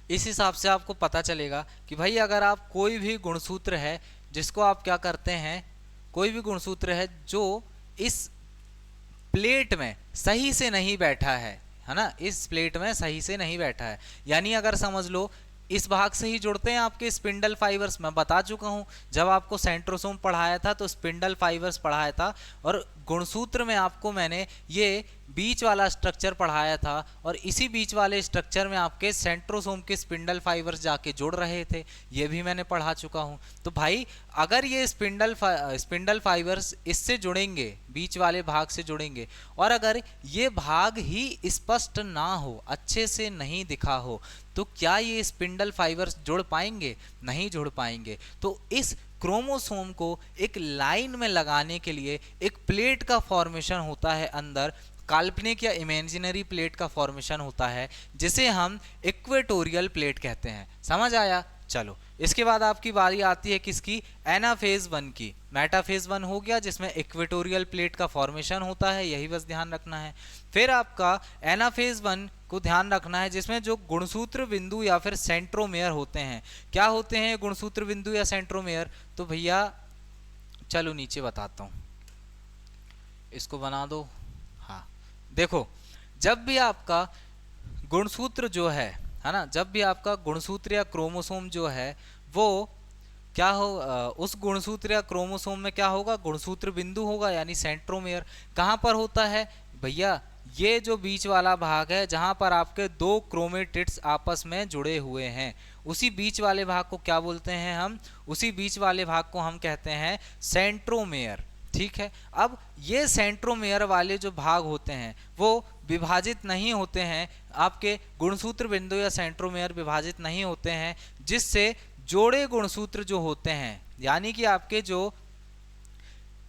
इस हिसाब से आपको पता चलेगा कि भाई अगर आप कोई भी गुणसूत्र है जिसको आप क्या करते हैं, कोई भी गुणसूत्र है जो इस प्लेट में सही से नहीं बैठा है ना, इस प्लेट में सही से नहीं बैठा है, यानी अगर समझ लो इस भाग से ही जुड़ते हैं आपके स्पिंडल फाइबर्स। मैं बता चुका हूं जब आपको सेंट्रोसोम पढ़ाया था तो स्पिंडल फाइबर्स पढ़ाया था, और गुणसूत्र में आपको मैंने ये बीच वाला स्ट्रक्चर पढ़ाया था, और इसी बीच वाले स्ट्रक्चर में आपके सेंट्रोसोम के स्पिंडल फाइबर्स जाके जुड़ रहे थे, ये भी मैंने पढ़ा चुका हूं। तो भाई अगर ये स्पिंडल फाइबर्स इससे जुड़ेंगे, बीच वाले भाग से जुड़ेंगे, और अगर ये भाग ही स्पष्ट ना हो, अच्छे से नहीं दिखा हो, तो क्या ये स्पिंडल फाइबर्स जुड़ पाएंगे? नहीं जुड़ पाएंगे। तो इस क्रोमोसोम को एक लाइन में लगाने के लिए एक प्लेट का फॉर्मेशन होता है अंदर, काल्पनिक या इमेजिनरी प्लेट का फॉर्मेशन होता है, जिसे हम इक्वेटोरियल प्लेट कहते हैं। समझ आया? चलो इसके बाद आपकी बारी आती है किसकी, एनाफेज 1 की। मेटाफेज 1 हो गया जिसमें इक्वेटोरियल प्लेट का फॉर्मेशन होता है, यही बस ध्यान रखना है। फिर आपका एनाफेज 1 को ध्यान रखना है जिसमें जो गुणसूत्र बिंदु या फिर सेंट्रोमेयर होते हैं। क्या होते हैं गुणसूत्र बिंदु या सेंट्रोमेयर? तो भैया चलो नीचे बताता हूं, इसको बना दो। हाँ देखो, जब भी आपका गुणसूत्र जो है ना, जब भी आपका गुणसूत्र या क्रोमोसोम जो है वो क्या हो, उस गुणसूत्र या क्रोमोसोम में क्या होगा, गुणसूत्र बिंदु होगा यानी सेंट्रोमेयर। कहाँ पर होता है भैया? ये जो बीच वाला भाग है जहां पर आपके दो क्रोमेटिड्स आपस में जुड़े हुए हैं, उसी बीच वाले भाग को क्या बोलते हैं हम? उसी बीच वाले भाग को हम कहते हैं सेंट्रोमेयर। ठीक है, अब ये सेंट्रोमेयर वाले जो भाग होते हैं वो विभाजित नहीं होते हैं, आपके गुणसूत्र बिंदु या सेंट्रोमेयर विभाजित नहीं होते हैं, जिससे जोड़े गुणसूत्र जो होते हैं, यानी कि आपके जो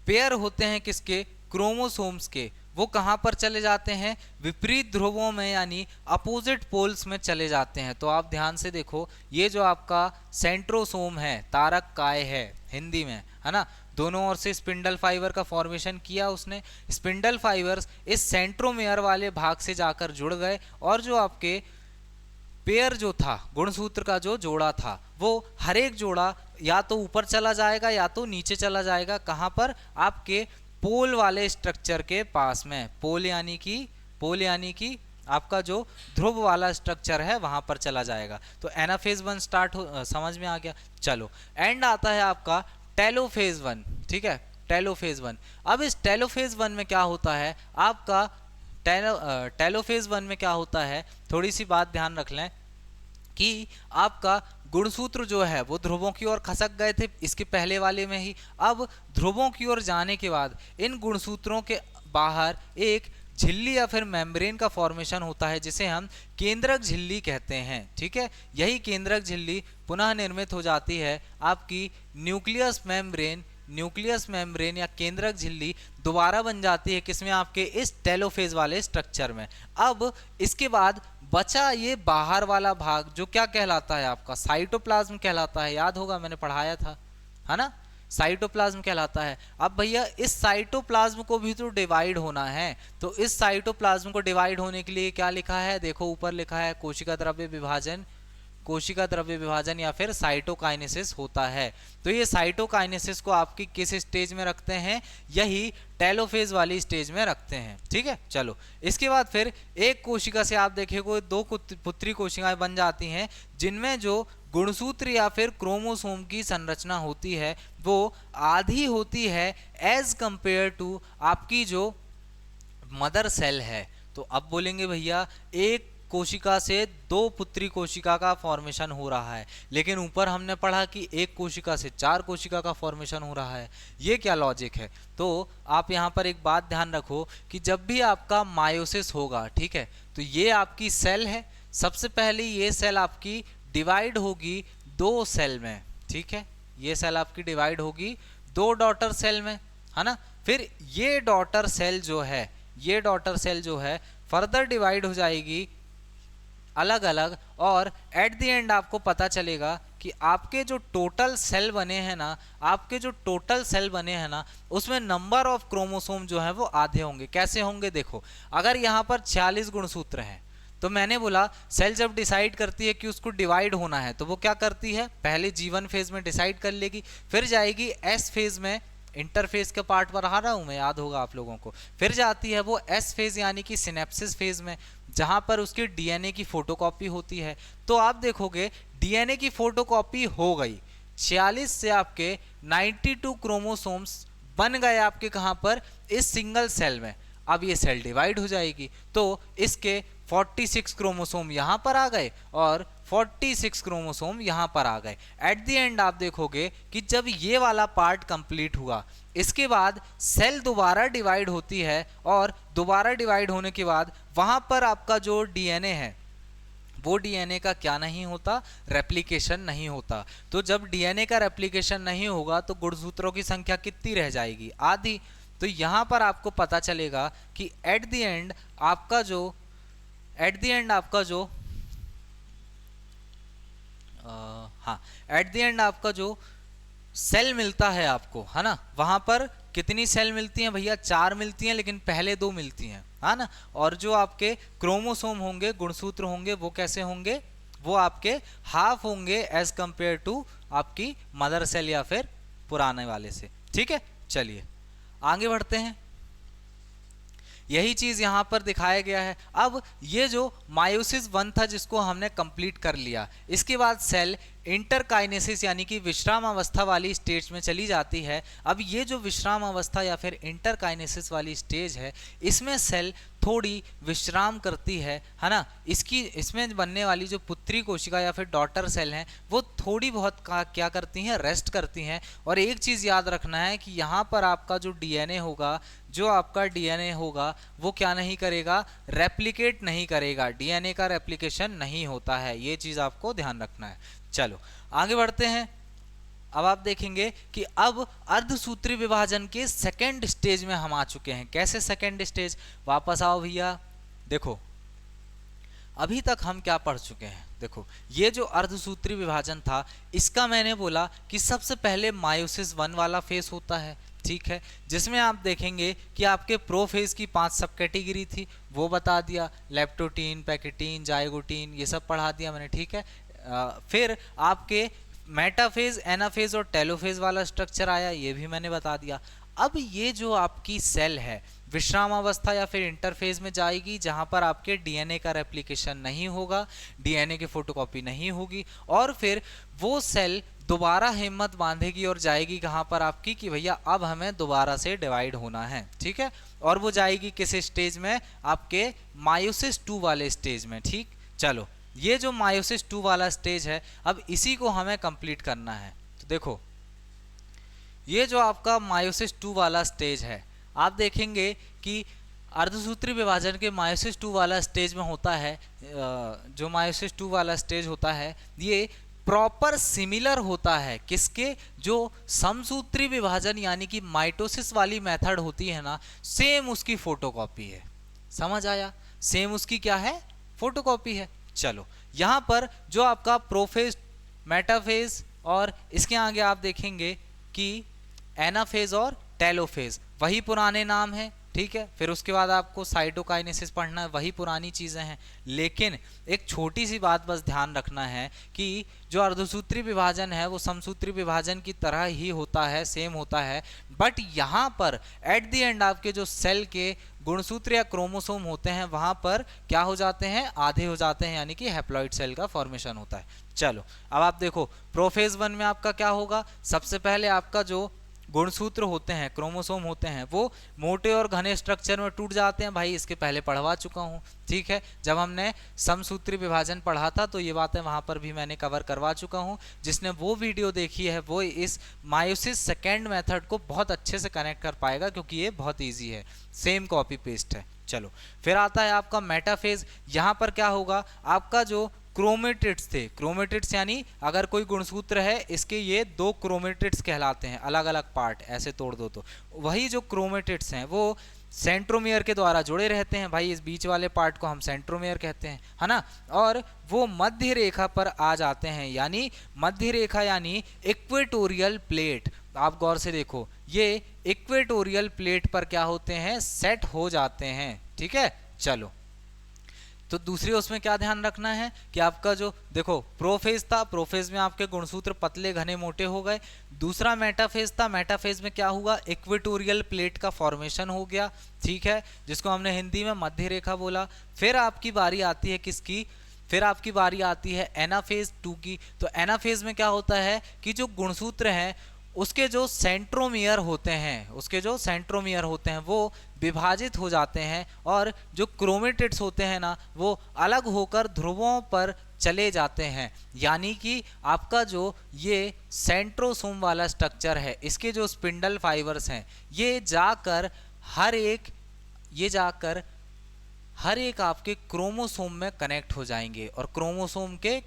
पेयर होते हैं किसके, क्रोमोसोम्स के, वो कहां पर चले जाते हैं? विपरीत ध्रुवों में यानी अपोजिट पोल्स में चले जाते हैं। तो आप ध्यान से देखो, ये जो आपका सेंट्रोसोम है, तारक काय है हिंदी में, है ना, दोनों ओर से स्पिंडल फाइबर का फॉर्मेशन किया उसने। स्पिंडल फाइबर्स इस सेंट्रोमेयर वाले भाग से जाकर जुड़ गए, और जो आपके पेयर जो था, गुणसूत्र का जो जोड़ा था, वो हर एक जोड़ा या तो ऊपर चला जाएगा या तो नीचे चला जाएगा। कहां पर? आपके पोल वाले स्ट्रक्चर के पास में। पोल यानी कि आपका जो ध्रुव वाला स्ट्रक्चर है वहां पर चला जाएगा। तो एनाफेज 1 स्टार्ट हो, समझ में आ गया। चलो एंड आता है आपका टेलोफेज 1। ठीक है, टेलोफेज 1। अब इस टेलोफेज 1 में क्या होता है आपका, टेलोफेज 1 में क्या होता है, थोड़ी सी बात ध्यान रख लें कि आपका गुणसूत्र जो है वो ध्रुवों की ओर खसक गए थे इसके पहले वाले में ही। अब ध्रुवों की ओर जाने के बाद इन गुणसूत्रों के बाहर एक झिल्ली या फिर मेम्ब्रेन का फॉर्मेशन होता है, जिसे हम केंद्रक झिल्ली कहते हैं। ठीक है, यही केंद्रक झिल्ली पुनः निर्मित हो जाती है आपकी न्यूक्लियस मेम्ब्रेन या केंद्रक झिल्ली दोबारा बन जाती है किसमें? आपके इस टेलोफेज वाले स्ट्रक्चर में। अब इसके बाद बचा ये बाहर वाला भाग जो क्या कहलाता है आपका? साइटोप्लाज्म कहलाता है। याद होगा मैंने पढ़ाया था, है ना, साइटोप्लाज्म कहलाता है। अब भैया इस साइटोप्लाज्म को भी तो डिवाइड होना है, तो इस साइटोप्लाज्म को डिवाइड होने के लिए क्या लिखा है, देखो ऊपर लिखा है कोशिका द्रव्य विभाजन, कोशिका द्रव्य विभाजन या फिर साइटोकाइनेसिस होता है। तो ये साइटोकाइनेसिस को आपकी किस स्टेज में रखते हैं, यही टेलोफेज वाली स्टेज में रखते हैं, ठीक है। चलो इसके बाद फिर एक कोशिका से आप देखिए दो पुत्री कोशिकाएं बन जाती हैं, जिनमें जो गुणसूत्र या फिर क्रोमोसोम की संरचना होती है वो आधी होती है एज कंपेयर टू आपकी जो मदर सेल है। तो अब बोलेंगे भैया एक कोशिका से दो पुत्री कोशिका का फॉर्मेशन हो रहा है, लेकिन ऊपर हमने पढ़ा कि एक कोशिका से चार कोशिका का फॉर्मेशन हो रहा है, ये क्या लॉजिक है। तो आप यहाँ पर एक बात ध्यान रखो कि जब भी आपका मायोसिस होगा, ठीक है, तो ये आपकी सेल है, सबसे पहले ये सेल आपकी डिवाइड होगी दो सेल में, ठीक है, ये सेल आपकी डिवाइड होगी दो डॉटर सेल में, है ना। फिर ये डॉटर सेल जो है, ये डॉटर सेल जो है फर्दर डिवाइड हो जाएगी अलग अलग, और एट द एंड आपको पता चलेगा कि आपके जो टोटल सेल बने हैं ना, आपके जो टोटल सेल बने हैं ना, उसमें नंबर ऑफ क्रोमोसोम जो है वो आधे होंगे। कैसे होंगे, देखो अगर यहाँ पर 46 गुणसूत्र हैं, तो मैंने बोला सेल जब डिसाइड करती है कि उसको डिवाइड होना है, तो वो क्या करती है, पहले G1 फेज में डिसाइड कर लेगी, फिर जाएगी S फेज में, इंटरफेज के पार्ट पर आ रहा हूं मैं, याद होगा आप लोगों को, फिर जाती है वो एस फेज यानी कि सिनेप्सिस फेज में, जहां पर उसके डीएनए की फोटोकॉपी होती है। तो आप देखोगे डीएनए की फोटोकॉपी हो गई, 46 से आपके 92 क्रोमोसोम्स बन गए आपके कहां पर, इस सिंगल सेल में। अब ये सेल डिवाइड हो जाएगी, तो इसके 46 क्रोमोसोम यहां पर आ गए और 46 क्रोमोसोम यहां पर आ गए। एट द एंड आप देखोगे कि जब ये वाला पार्ट कंप्लीट हुआ, इसके बाद सेल दोबारा डिवाइड होती है, और दोबारा डिवाइड होने के बाद वहां पर आपका जो डीएनए है वो डीएनए का क्या नहीं होता, रेप्लिकेशन नहीं होता। तो जब डीएनए का रेप्लिकेशन नहीं होगा तो गुणसूत्रों की संख्या कितनी रह जाएगी, आधी। तो यहां पर आपको पता चलेगा कि एट द एंड आपका जो एट द एंड आपका जो सेल मिलता है आपको, है ना, वहां पर कितनी सेल मिलती हैं भैया, 4 मिलती हैं, लेकिन पहले 2 मिलती हैं, है ना। और जो आपके क्रोमोसोम होंगे, गुणसूत्र होंगे, वो कैसे होंगे, वो आपके हाफ होंगे एज कंपेयर टू आपकी मदर सेल या फिर पुराने वाले से, ठीक है। चलिए आगे बढ़ते हैं, यही चीज यहां पर दिखाया गया है। अब ये जो मायोसिस 1 था जिसको हमने कंप्लीट कर लिया, इसके बाद सेल इंटरकाइनेसिस यानी कि विश्राम अवस्था वाली स्टेज में चली जाती है। अब ये जो विश्राम अवस्था या फिर इंटरकाइनेसिस वाली स्टेज है, इसमें सेल थोड़ी विश्राम करती है ना। इसमें बनने वाली जो पुत्री कोशिका या फिर डॉटर सेल हैं वो थोड़ी बहुत क्या करती हैं, रेस्ट करती हैं। और एक चीज़ याद रखना है कि यहाँ पर आपका जो डीएनए होगा, जो आपका डीएनए होगा वो क्या नहीं करेगा, रेप्लिकेट नहीं करेगा, डीएनए का रेप्लिकेशन नहीं होता है, ये चीज़ आपको ध्यान रखना है। चलो आगे बढ़ते हैं। अब आप देखेंगे कि अब अर्धसूत्री विभाजन के सेकेंड स्टेज में हम आ चुके हैं। कैसे सेकेंड स्टेज, वापस आओ भैया, देखो अभी तक हम क्या पढ़ चुके हैं। देखो ये जो अर्धसूत्री विभाजन था, इसका मैंने बोला कि सबसे पहले मायोसिस 1 वाला फेस होता है, ठीक है, जिसमें आप देखेंगे कि आपके प्रोफेज की 5 सब कैटेगरी थी, वो बता दिया, लेप्टोटीन, पैकेटीन, जाइगोटीन, ये सब पढ़ा दिया मैंने, ठीक है। फिर आपके मेटाफेज, एनाफेज और टेलोफेज वाला स्ट्रक्चर आया, ये भी मैंने बता दिया। अब ये जो आपकी सेल है विश्राम अवस्था या फिर इंटरफेज में जाएगी, जहां पर आपके डीएनए का रेप्लिकेशन नहीं होगा, डीएनए की फोटोकॉपी नहीं होगी, और फिर वो सेल दोबारा हिम्मत बांधेगी और जाएगी कहां पर आपकी कि भैया अब हमें दोबारा से डिवाइड होना है, ठीक है। और वो जाएगी किस स्टेज में, आपके मायोसिस 2 वाले स्टेज में, ठीक। चलो ये जो मायोसिस 2 वाला स्टेज है, अब इसी को हमें कंप्लीट करना है। तो देखो ये जो आपका मायोसिस 2 वाला स्टेज है, आप देखेंगे कि अर्धसूत्री विभाजन के मायोसिस 2 वाला स्टेज में होता है, जो मायोसिस 2 वाला स्टेज होता है ये प्रॉपर सिमिलर होता है किसके, जो समसूत्री विभाजन यानी कि माइटोसिस वाली मेथड होती है ना, सेम उसकी फोटोकॉपी है। समझ आया, सेम उसकी क्या है, फोटोकॉपी है। चलो यहां पर जो आपका प्रोफेज, मेटाफेज और इसके आगे आप देखेंगे कि एनाफेज और टेलोफेज, वही पुराने नाम है, ठीक है। फिर उसके बाद आपको साइटोकाइनेसिस पढ़ना है, वही पुरानी चीज़ें हैं। लेकिन एक छोटी सी बात बस ध्यान रखना है कि जो अर्धसूत्री विभाजन है वो समसूत्री विभाजन की तरह ही होता है, सेम होता है, बट यहाँ पर एट द एंड आपके जो सेल के गुणसूत्र या क्रोमोसोम होते हैं वहाँ पर क्या हो जाते हैं, आधे हो जाते हैं, यानी कि हैप्लॉइड सेल का फॉर्मेशन होता है। चलो अब आप देखो प्रोफेज 1 में आपका क्या होगा, सबसे पहले आपका जो गुणसूत्र होते हैं, क्रोमोसोम होते हैं, वो मोटे और घने स्ट्रक्चर में टूट जाते हैं। भाई इसके पहले पढ़वा चुका हूँ, ठीक है। जब हमने समसूत्री विभाजन पढ़ा था तो ये बातें वहाँ पर भी मैंने कवर करवा चुका हूँ। जिसने वो वीडियो देखी है वो इस मायोसिस सेकेंड मेथड को बहुत अच्छे से कनेक्ट कर पाएगा, क्योंकि ये बहुत ईजी है, सेम कॉपी पेस्ट है। चलो फिर आता है आपका मेटाफेज। यहाँ पर क्या होगा, आपका जो क्रोमेटिड्स थे, क्रोमेटिड्स यानी अगर कोई गुणसूत्र है इसके ये 2 क्रोमेटिड्स कहलाते हैं, अलग अलग पार्ट ऐसे तोड़ दो तो वही जो क्रोमेटिड्स हैं वो सेंट्रोमियर के द्वारा जुड़े रहते हैं। भाई इस बीच वाले पार्ट को हम सेंट्रोमियर कहते हैं, है ना। और वो मध्य रेखा पर आ जाते हैं, यानी मध्य रेखा यानी इक्वेटोरियल प्लेट। आप गौर से देखो, ये इक्वेटोरियल प्लेट पर क्या होते हैं, सेट हो जाते हैं, ठीक है। चलो तो दूसरी उसमें क्या ध्यान रखना है कि आपका जो देखो प्रोफेज था, प्रोफेज में आपके गुणसूत्र पतले घने मोटे हो गए। दूसरा मेटाफेज था, मेटाफेज में क्या हुआ, इक्वेटोरियल प्लेट का फॉर्मेशन हो गया, ठीक है, जिसको हमने हिंदी में मध्य रेखा बोला। फिर आपकी बारी आती है किसकी, फिर आपकी बारी आती है एनाफेज 2 की। तो एनाफेज में क्या होता है कि जो गुणसूत्र हैं उसके जो सेंट्रोमियर होते हैं, उसके जो सेंट्रोमियर होते हैं वो विभाजित हो जाते हैं, और जो क्रोमेटिड्स होते हैं ना वो अलग होकर ध्रुवों पर चले जाते हैं। यानी कि आपका जो ये सेंट्रोसोम वाला स्ट्रक्चर है, इसके जो स्पिंडल फाइबर्स हैं ये जाकर हर एक आपके क्रोमोसोम में कनेक्ट हो जाएंगे, और क्रोमोसोम के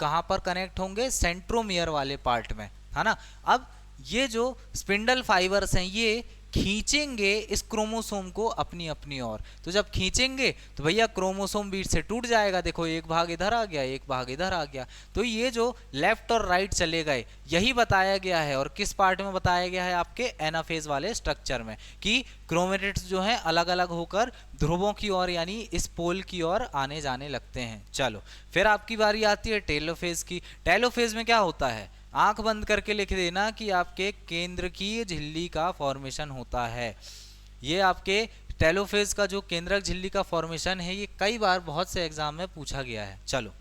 कहाँ पर कनेक्ट होंगे, सेंट्रोमियर वाले पार्ट में, है ना। अब ये जो स्पिंडल फाइबर्स हैं ये खींचेंगे इस क्रोमोसोम को अपनी अपनी ओर। तो जब खींचेंगे तो भैया क्रोमोसोम बीच से टूट जाएगा, देखो एक भाग इधर आ गया, एक भाग इधर आ गया। तो ये जो लेफ्ट और राइट चले गए यही बताया गया है, और किस पार्ट में बताया गया है, आपके एनाफेज वाले स्ट्रक्चर में, कि क्रोमेटिड्स जो हैं अलग अलग होकर ध्रुवों की ओर यानी इस पोल की ओर आने जाने लगते हैं। चलो फिर आपकी बारी आती है टेलोफेज की। टेलोफेज में क्या होता है, आंख बंद करके लिख देना कि आपके केंद्रकीय झिल्ली का फॉर्मेशन होता है। ये आपके टेलोफेज का जो केंद्रक झिल्ली का फॉर्मेशन है ये कई बार बहुत से एग्जाम में पूछा गया है। चलो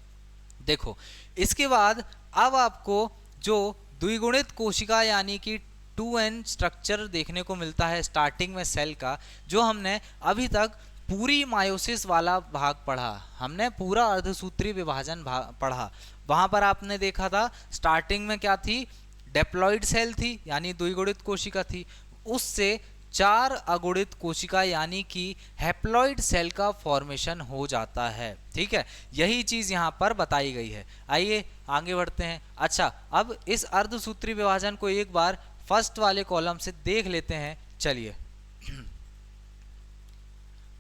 देखो इसके बाद अब आपको जो द्विगुणित कोशिका यानी कि 2n स्ट्रक्चर देखने को मिलता है स्टार्टिंग में सेल का, जो हमने अभी तक पूरी मायोसिस वाला भाग पढ़ा, हमने पूरा अर्धसूत्री विभाजन पढ़ा। वहां पर आपने देखा था स्टार्टिंग में क्या थी, डेप्लॉइड सेल थी यानी द्विगुणित कोशिका थी, उससे 4 अगुणित कोशिका यानी कि हैप्लॉइड सेल का फॉर्मेशन हो जाता है, ठीक है। यही चीज यहाँ पर बताई गई है। आइए आगे बढ़ते हैं। अच्छा अब इस अर्धसूत्री विभाजन को एक बार फर्स्ट वाले कॉलम से देख लेते हैं। चलिए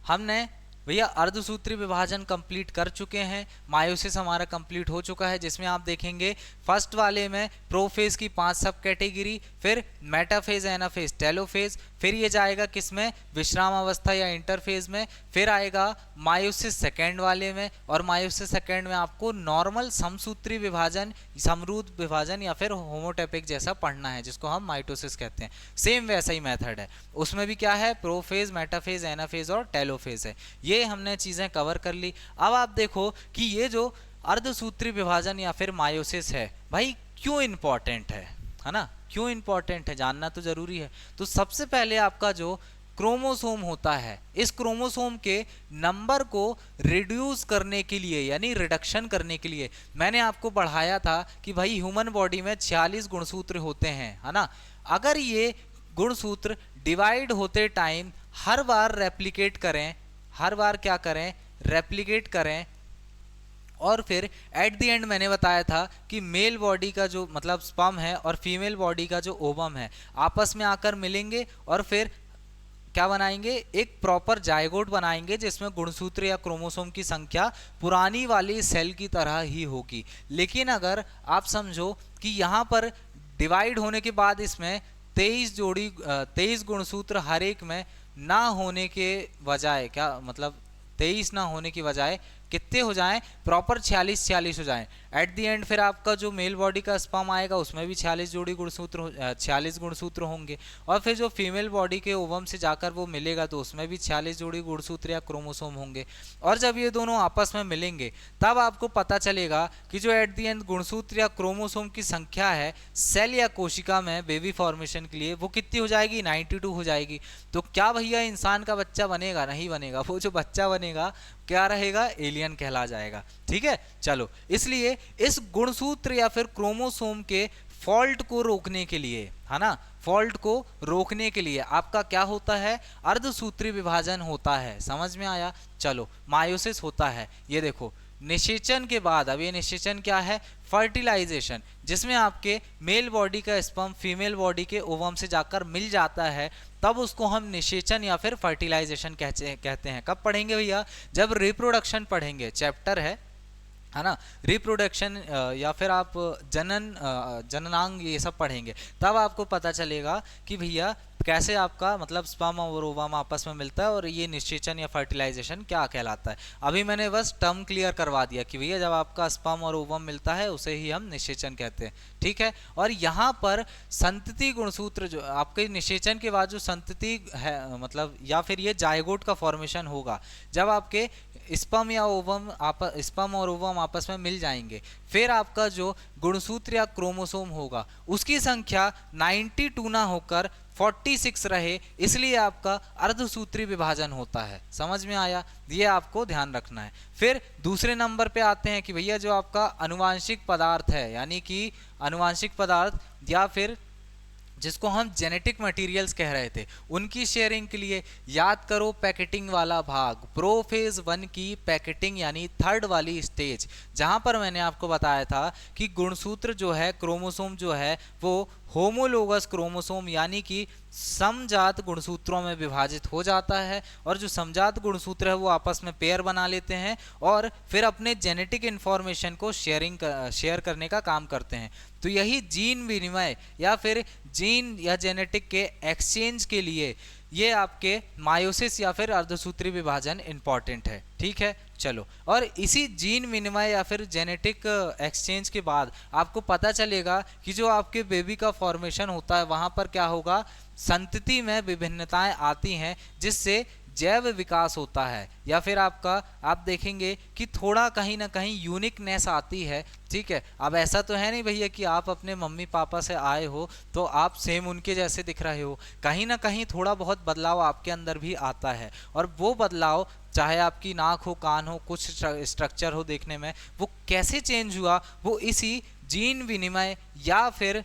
हमने भैया अर्धसूत्री विभाजन कंप्लीट कर चुके हैं, मायोसिस हमारा कंप्लीट हो चुका है, जिसमें आप देखेंगे फर्स्ट वाले में प्रोफेज की 5 सब कैटेगरी, फिर मेटाफेज, एनाफेज, टेलोफेज, फिर ये जाएगा किसमें, विश्राम अवस्था या इंटरफेज में, फिर आएगा मायोसिस सेकेंड वाले में, और मायोसिस सेकेंड में आपको नॉर्मल समसूत्री विभाजन, समरूद विभाजन या फिर होमोटैपिक जैसा पढ़ना है, जिसको हम माइटोसिस कहते हैं। सेम वैसा ही मेथड है, उसमें भी क्या है, प्रोफेज, मेटाफेज, एनाफेज और टेलोफेज है। ये हमने चीजें कवर कर ली। अब आप देखो कि ये जो अर्धसूत्री विभाजन या फिर मायोसिस है भाई क्यों इंपॉर्टेंट है ना, क्यों इंपॉर्टेंट है जानना तो जरूरी है। तो सबसे पहले आपका जो क्रोमोसोम होता है, इस क्रोमोसोम के नंबर को रिड्यूस करने के लिए यानी रिडक्शन करने के लिए मैंने आपको बढ़ाया था कि भाई ह्यूमन बॉडी में 46 गुणसूत्र होते हैं, है ना। अगर ये गुणसूत्र डिवाइड होते टाइम हर बार रेप्लिकेट करें, हर बार क्या करें, रेप्लिकेट करें, और फिर एट द एंड मैंने बताया था कि मेल बॉडी का जो मतलब स्पर्म है और फीमेल बॉडी का जो ओवम है आपस में आकर मिलेंगे और फिर क्या बनाएंगे, एक प्रॉपर जायगोट बनाएंगे जिसमें गुणसूत्र या क्रोमोसोम की संख्या पुरानी वाली सेल की तरह ही होगी। लेकिन अगर आप समझो कि यहाँ पर डिवाइड होने के बाद इसमें 23 गुणसूत्र हर एक में ना होने के बजाय, क्या मतलब 23 ना होने की बजाय कितने हो जाएं, प्रॉपर 46 हो जाएं। एट द एंड फिर आपका जो मेल बॉडी का स्पर्म आएगा उसमें भी 46 गुणसूत्र होंगे, और फिर जो फीमेल बॉडी के ओवम से जाकर वो मिलेगा तो उसमें भी 46 जोड़ी गुणसूत्र या क्रोमोसोम होंगे। और जब ये दोनों आपस में मिलेंगे तब आपको पता चलेगा कि जो एट द एंड गुणसूत्र या क्रोमोसोम की संख्या है सेल या कोशिका में बेबी फॉर्मेशन के लिए वो कितनी हो जाएगी, 92 हो जाएगी। तो क्या भैया इंसान का बच्चा बनेगा? नहीं बनेगा। वो जो बच्चा बनेगा क्या रहेगा, एलियन कहला जाएगा। ठीक है, चलो, इसलिए इस गुणसूत्र या फिर क्रोमोसोम के फॉल्ट को रोकने के लिए, है ना, फॉल्ट को रोकने के लिए आपका क्या होता है, अर्धसूत्री विभाजन होता है। समझ में आया? चलो, मायोसिस होता है। ये देखो, निषेचन के बाद, अब ये निषेचन क्या है, फर्टिलाइजेशन, जिसमें आपके मेल बॉडी का स्पर्म फीमेल बॉडी के ओवम से जाकर मिल जाता है, तब उसको हम निषेचन या फिर फर्टिलाइजेशन कहते हैं। कब पढ़ेंगे भैया? जब रिप्रोडक्शन पढ़ेंगे, चैप्टर है ना, रिप्रोडक्शन या फिर आप जननांग ये सब पढ़ेंगे, तब आपको पता चलेगा कि भैया कैसे आपका मतलब स्पर्म और ओवम आपस में मिलता है और ये निषेचन या फर्टिलाइजेशन क्या कहलाता है। अभी मैंने बस टर्म क्लियर करवा दिया कि भैया जब आपका स्पर्म और ओवम मिलता है उसे ही हम निषेचन कहते हैं। ठीक है, और यहाँ पर संतति गुणसूत्र, जो आपके निषेचन के बाद जो संतति है, मतलब या फिर ये जायगोट का फॉर्मेशन होगा, जब आपके स्पर्म और ओवम आपस में मिल जाएंगे, फिर आपका जो गुणसूत्र या क्रोमोसोम होगा उसकी संख्या 92 ना होकर 46 रहे, इसलिए आपका अर्धसूत्री विभाजन होता है। समझ में आया? ये आपको ध्यान रखना है। फिर दूसरे नंबर पे आते हैं कि भैया जो आपका अनुवांशिक पदार्थ है, यानी कि अनुवांशिक पदार्थ या फिर जिसको हम जेनेटिक मटेरियल्स कह रहे थे, उनकी शेयरिंग के लिए याद करो पैकेटिंग वाला भाग, प्रोफेज 1 की पैकेटिंग यानी थर्ड वाली स्टेज, जहां पर मैंने आपको बताया था कि गुणसूत्र जो है, क्रोमोसोम जो है, वो होमोलोगस क्रोमोसोम यानी कि समजात गुणसूत्रों में विभाजित हो जाता है, और जो समजात गुणसूत्र है वो आपस में पेयर बना लेते हैं और फिर अपने जेनेटिक इंफॉर्मेशन को शेयर करने का काम करते हैं। तो यही जीन विनिमय या फिर जीन या जेनेटिक के एक्सचेंज के लिए ये आपके मायोसिस या फिर अर्धसूत्री विभाजन इंपॉर्टेंट है। ठीक है, चलो, और इसी जीन विनिमय या फिर जेनेटिक एक्सचेंज के बाद आपको पता चलेगा कि जो आपके बेबी का फॉर्मेशन होता है वहाँ पर क्या होगा, संतति में विभिन्नताएं आती हैं, जिससे जैव विकास होता है, या फिर आपका आप देखेंगे कि थोड़ा कहीं ना कहीं यूनिकनेस आती है। ठीक है, अब ऐसा तो है नहीं भैया कि आप अपने मम्मी पापा से आए हो तो आप सेम उनके जैसे दिख रहे हो, कहीं ना कहीं थोड़ा बहुत बदलाव आपके अंदर भी आता है, और वो बदलाव चाहे आपकी नाक हो, कान हो, कुछ स्ट्रक्चर हो देखने में, वो कैसे चेंज हुआ, वो इसी जीन विनिमय या फिर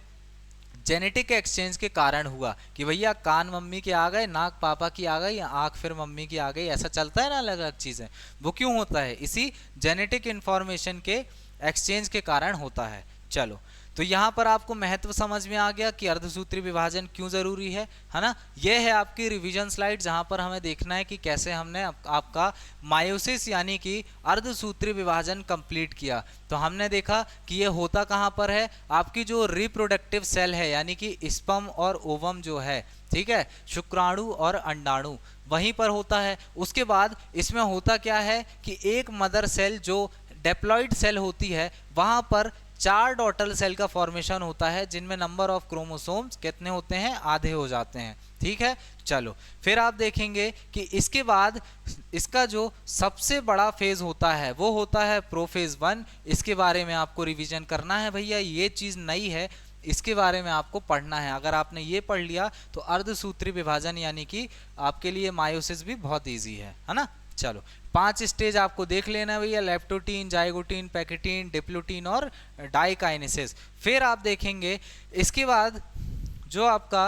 जेनेटिक एक्सचेंज के कारण हुआ कि भैया कान मम्मी के आ गए, नाक पापा की आ गई, आँख फिर मम्मी की आ गई। ऐसा चलता है ना अलग अलग चीज़ें, वो क्यों होता है? इसी जेनेटिक इंफॉर्मेशन के एक्सचेंज के कारण होता है। चलो, तो यहाँ पर आपको महत्व समझ में आ गया कि अर्धसूत्री विभाजन क्यों ज़रूरी है ना। यह है आपकी रिवीजन स्लाइड, जहाँ पर हमें देखना है कि कैसे हमने आपका मायोसिस यानी कि अर्धसूत्री विभाजन कंप्लीट किया। तो हमने देखा कि ये होता कहाँ पर है, आपकी जो रिप्रोडक्टिव सेल है यानी कि स्पर्म और ओवम जो है, ठीक है, शुक्राणु और अंडाणु, वहीं पर होता है। उसके बाद इसमें होता क्या है कि एक मदर सेल जो डेप्लॉइड सेल होती है, वहाँ पर 4 डॉटर सेल का फॉर्मेशन होता है, जिनमें नंबर ऑफ क्रोमोसोम्स कितने होते हैं, आधे हो जाते हैं। ठीक है, चलो, फिर आप देखेंगे कि इसके बाद इसका जो सबसे बड़ा फेज होता है वो होता है प्रोफेज 1। इसके बारे में आपको रिवीजन करना है भैया, ये चीज़ नई है, इसके बारे में आपको पढ़ना है। अगर आपने ये पढ़ लिया तो अर्धसूत्री विभाजन यानी कि आपके लिए मायोसिस भी बहुत ईजी है ना। चलो, 5 स्टेज आपको देख लेना है भैया, लेप्टोटीन, जाइगोटीन, पैकेटीन, डिप्लोटीन और डाइकाइनेसिस। फिर आप देखेंगे इसके बाद जो आपका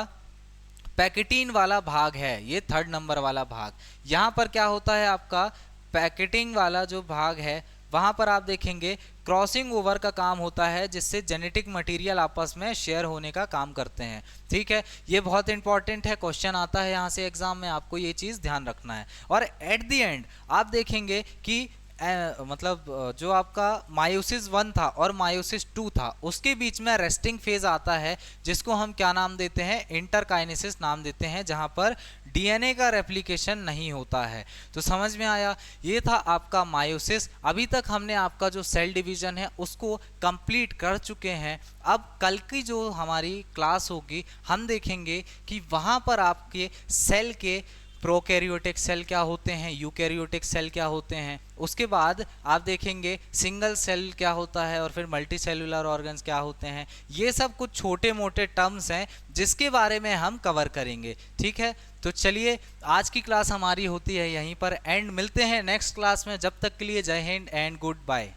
पैकेटीन वाला भाग है, ये 3rd नंबर वाला भाग, यहाँ पर क्या होता है, आपका पैकेटिंग वाला जो भाग है वहाँ पर आप देखेंगे क्रॉसिंग ओवर का काम होता है, जिससे जेनेटिक मटेरियल आपस में शेयर होने का काम करते हैं। ठीक है, ये बहुत इंपॉर्टेंट है, क्वेश्चन आता है यहाँ से एग्जाम में, आपको ये चीज़ ध्यान रखना है। और एट द एंड आप देखेंगे कि जो आपका मायोसिस 1 था और मायोसिस 2 था, उसके बीच में रेस्टिंग फेज आता है, जिसको हम क्या नाम देते हैं, इंटरकाइनेसिस नाम देते हैं, जहां पर डीएनए का रेप्लिकेशन नहीं होता है। तो समझ में आया, ये था आपका मायोसिस। अभी तक हमने आपका जो सेल डिवीजन है उसको कंप्लीट कर चुके हैं। अब कल की जो हमारी क्लास होगी, हम देखेंगे कि वहां पर आपके सेल के प्रोकैरियोटिक सेल क्या होते हैं, यूकैरियोटिक सेल क्या होते हैं, उसके बाद आप देखेंगे सिंगल सेल क्या होता है, और फिर मल्टी सेलुलर ऑर्गन्स क्या होते हैं। ये सब कुछ छोटे मोटे टर्म्स हैं जिसके बारे में हम कवर करेंगे। ठीक है, तो चलिए आज की क्लास हमारी होती है यहीं पर एंड। मिलते हैं नेक्स्ट क्लास में, जब तक के लिए जय हिंद एंड गुड बाय।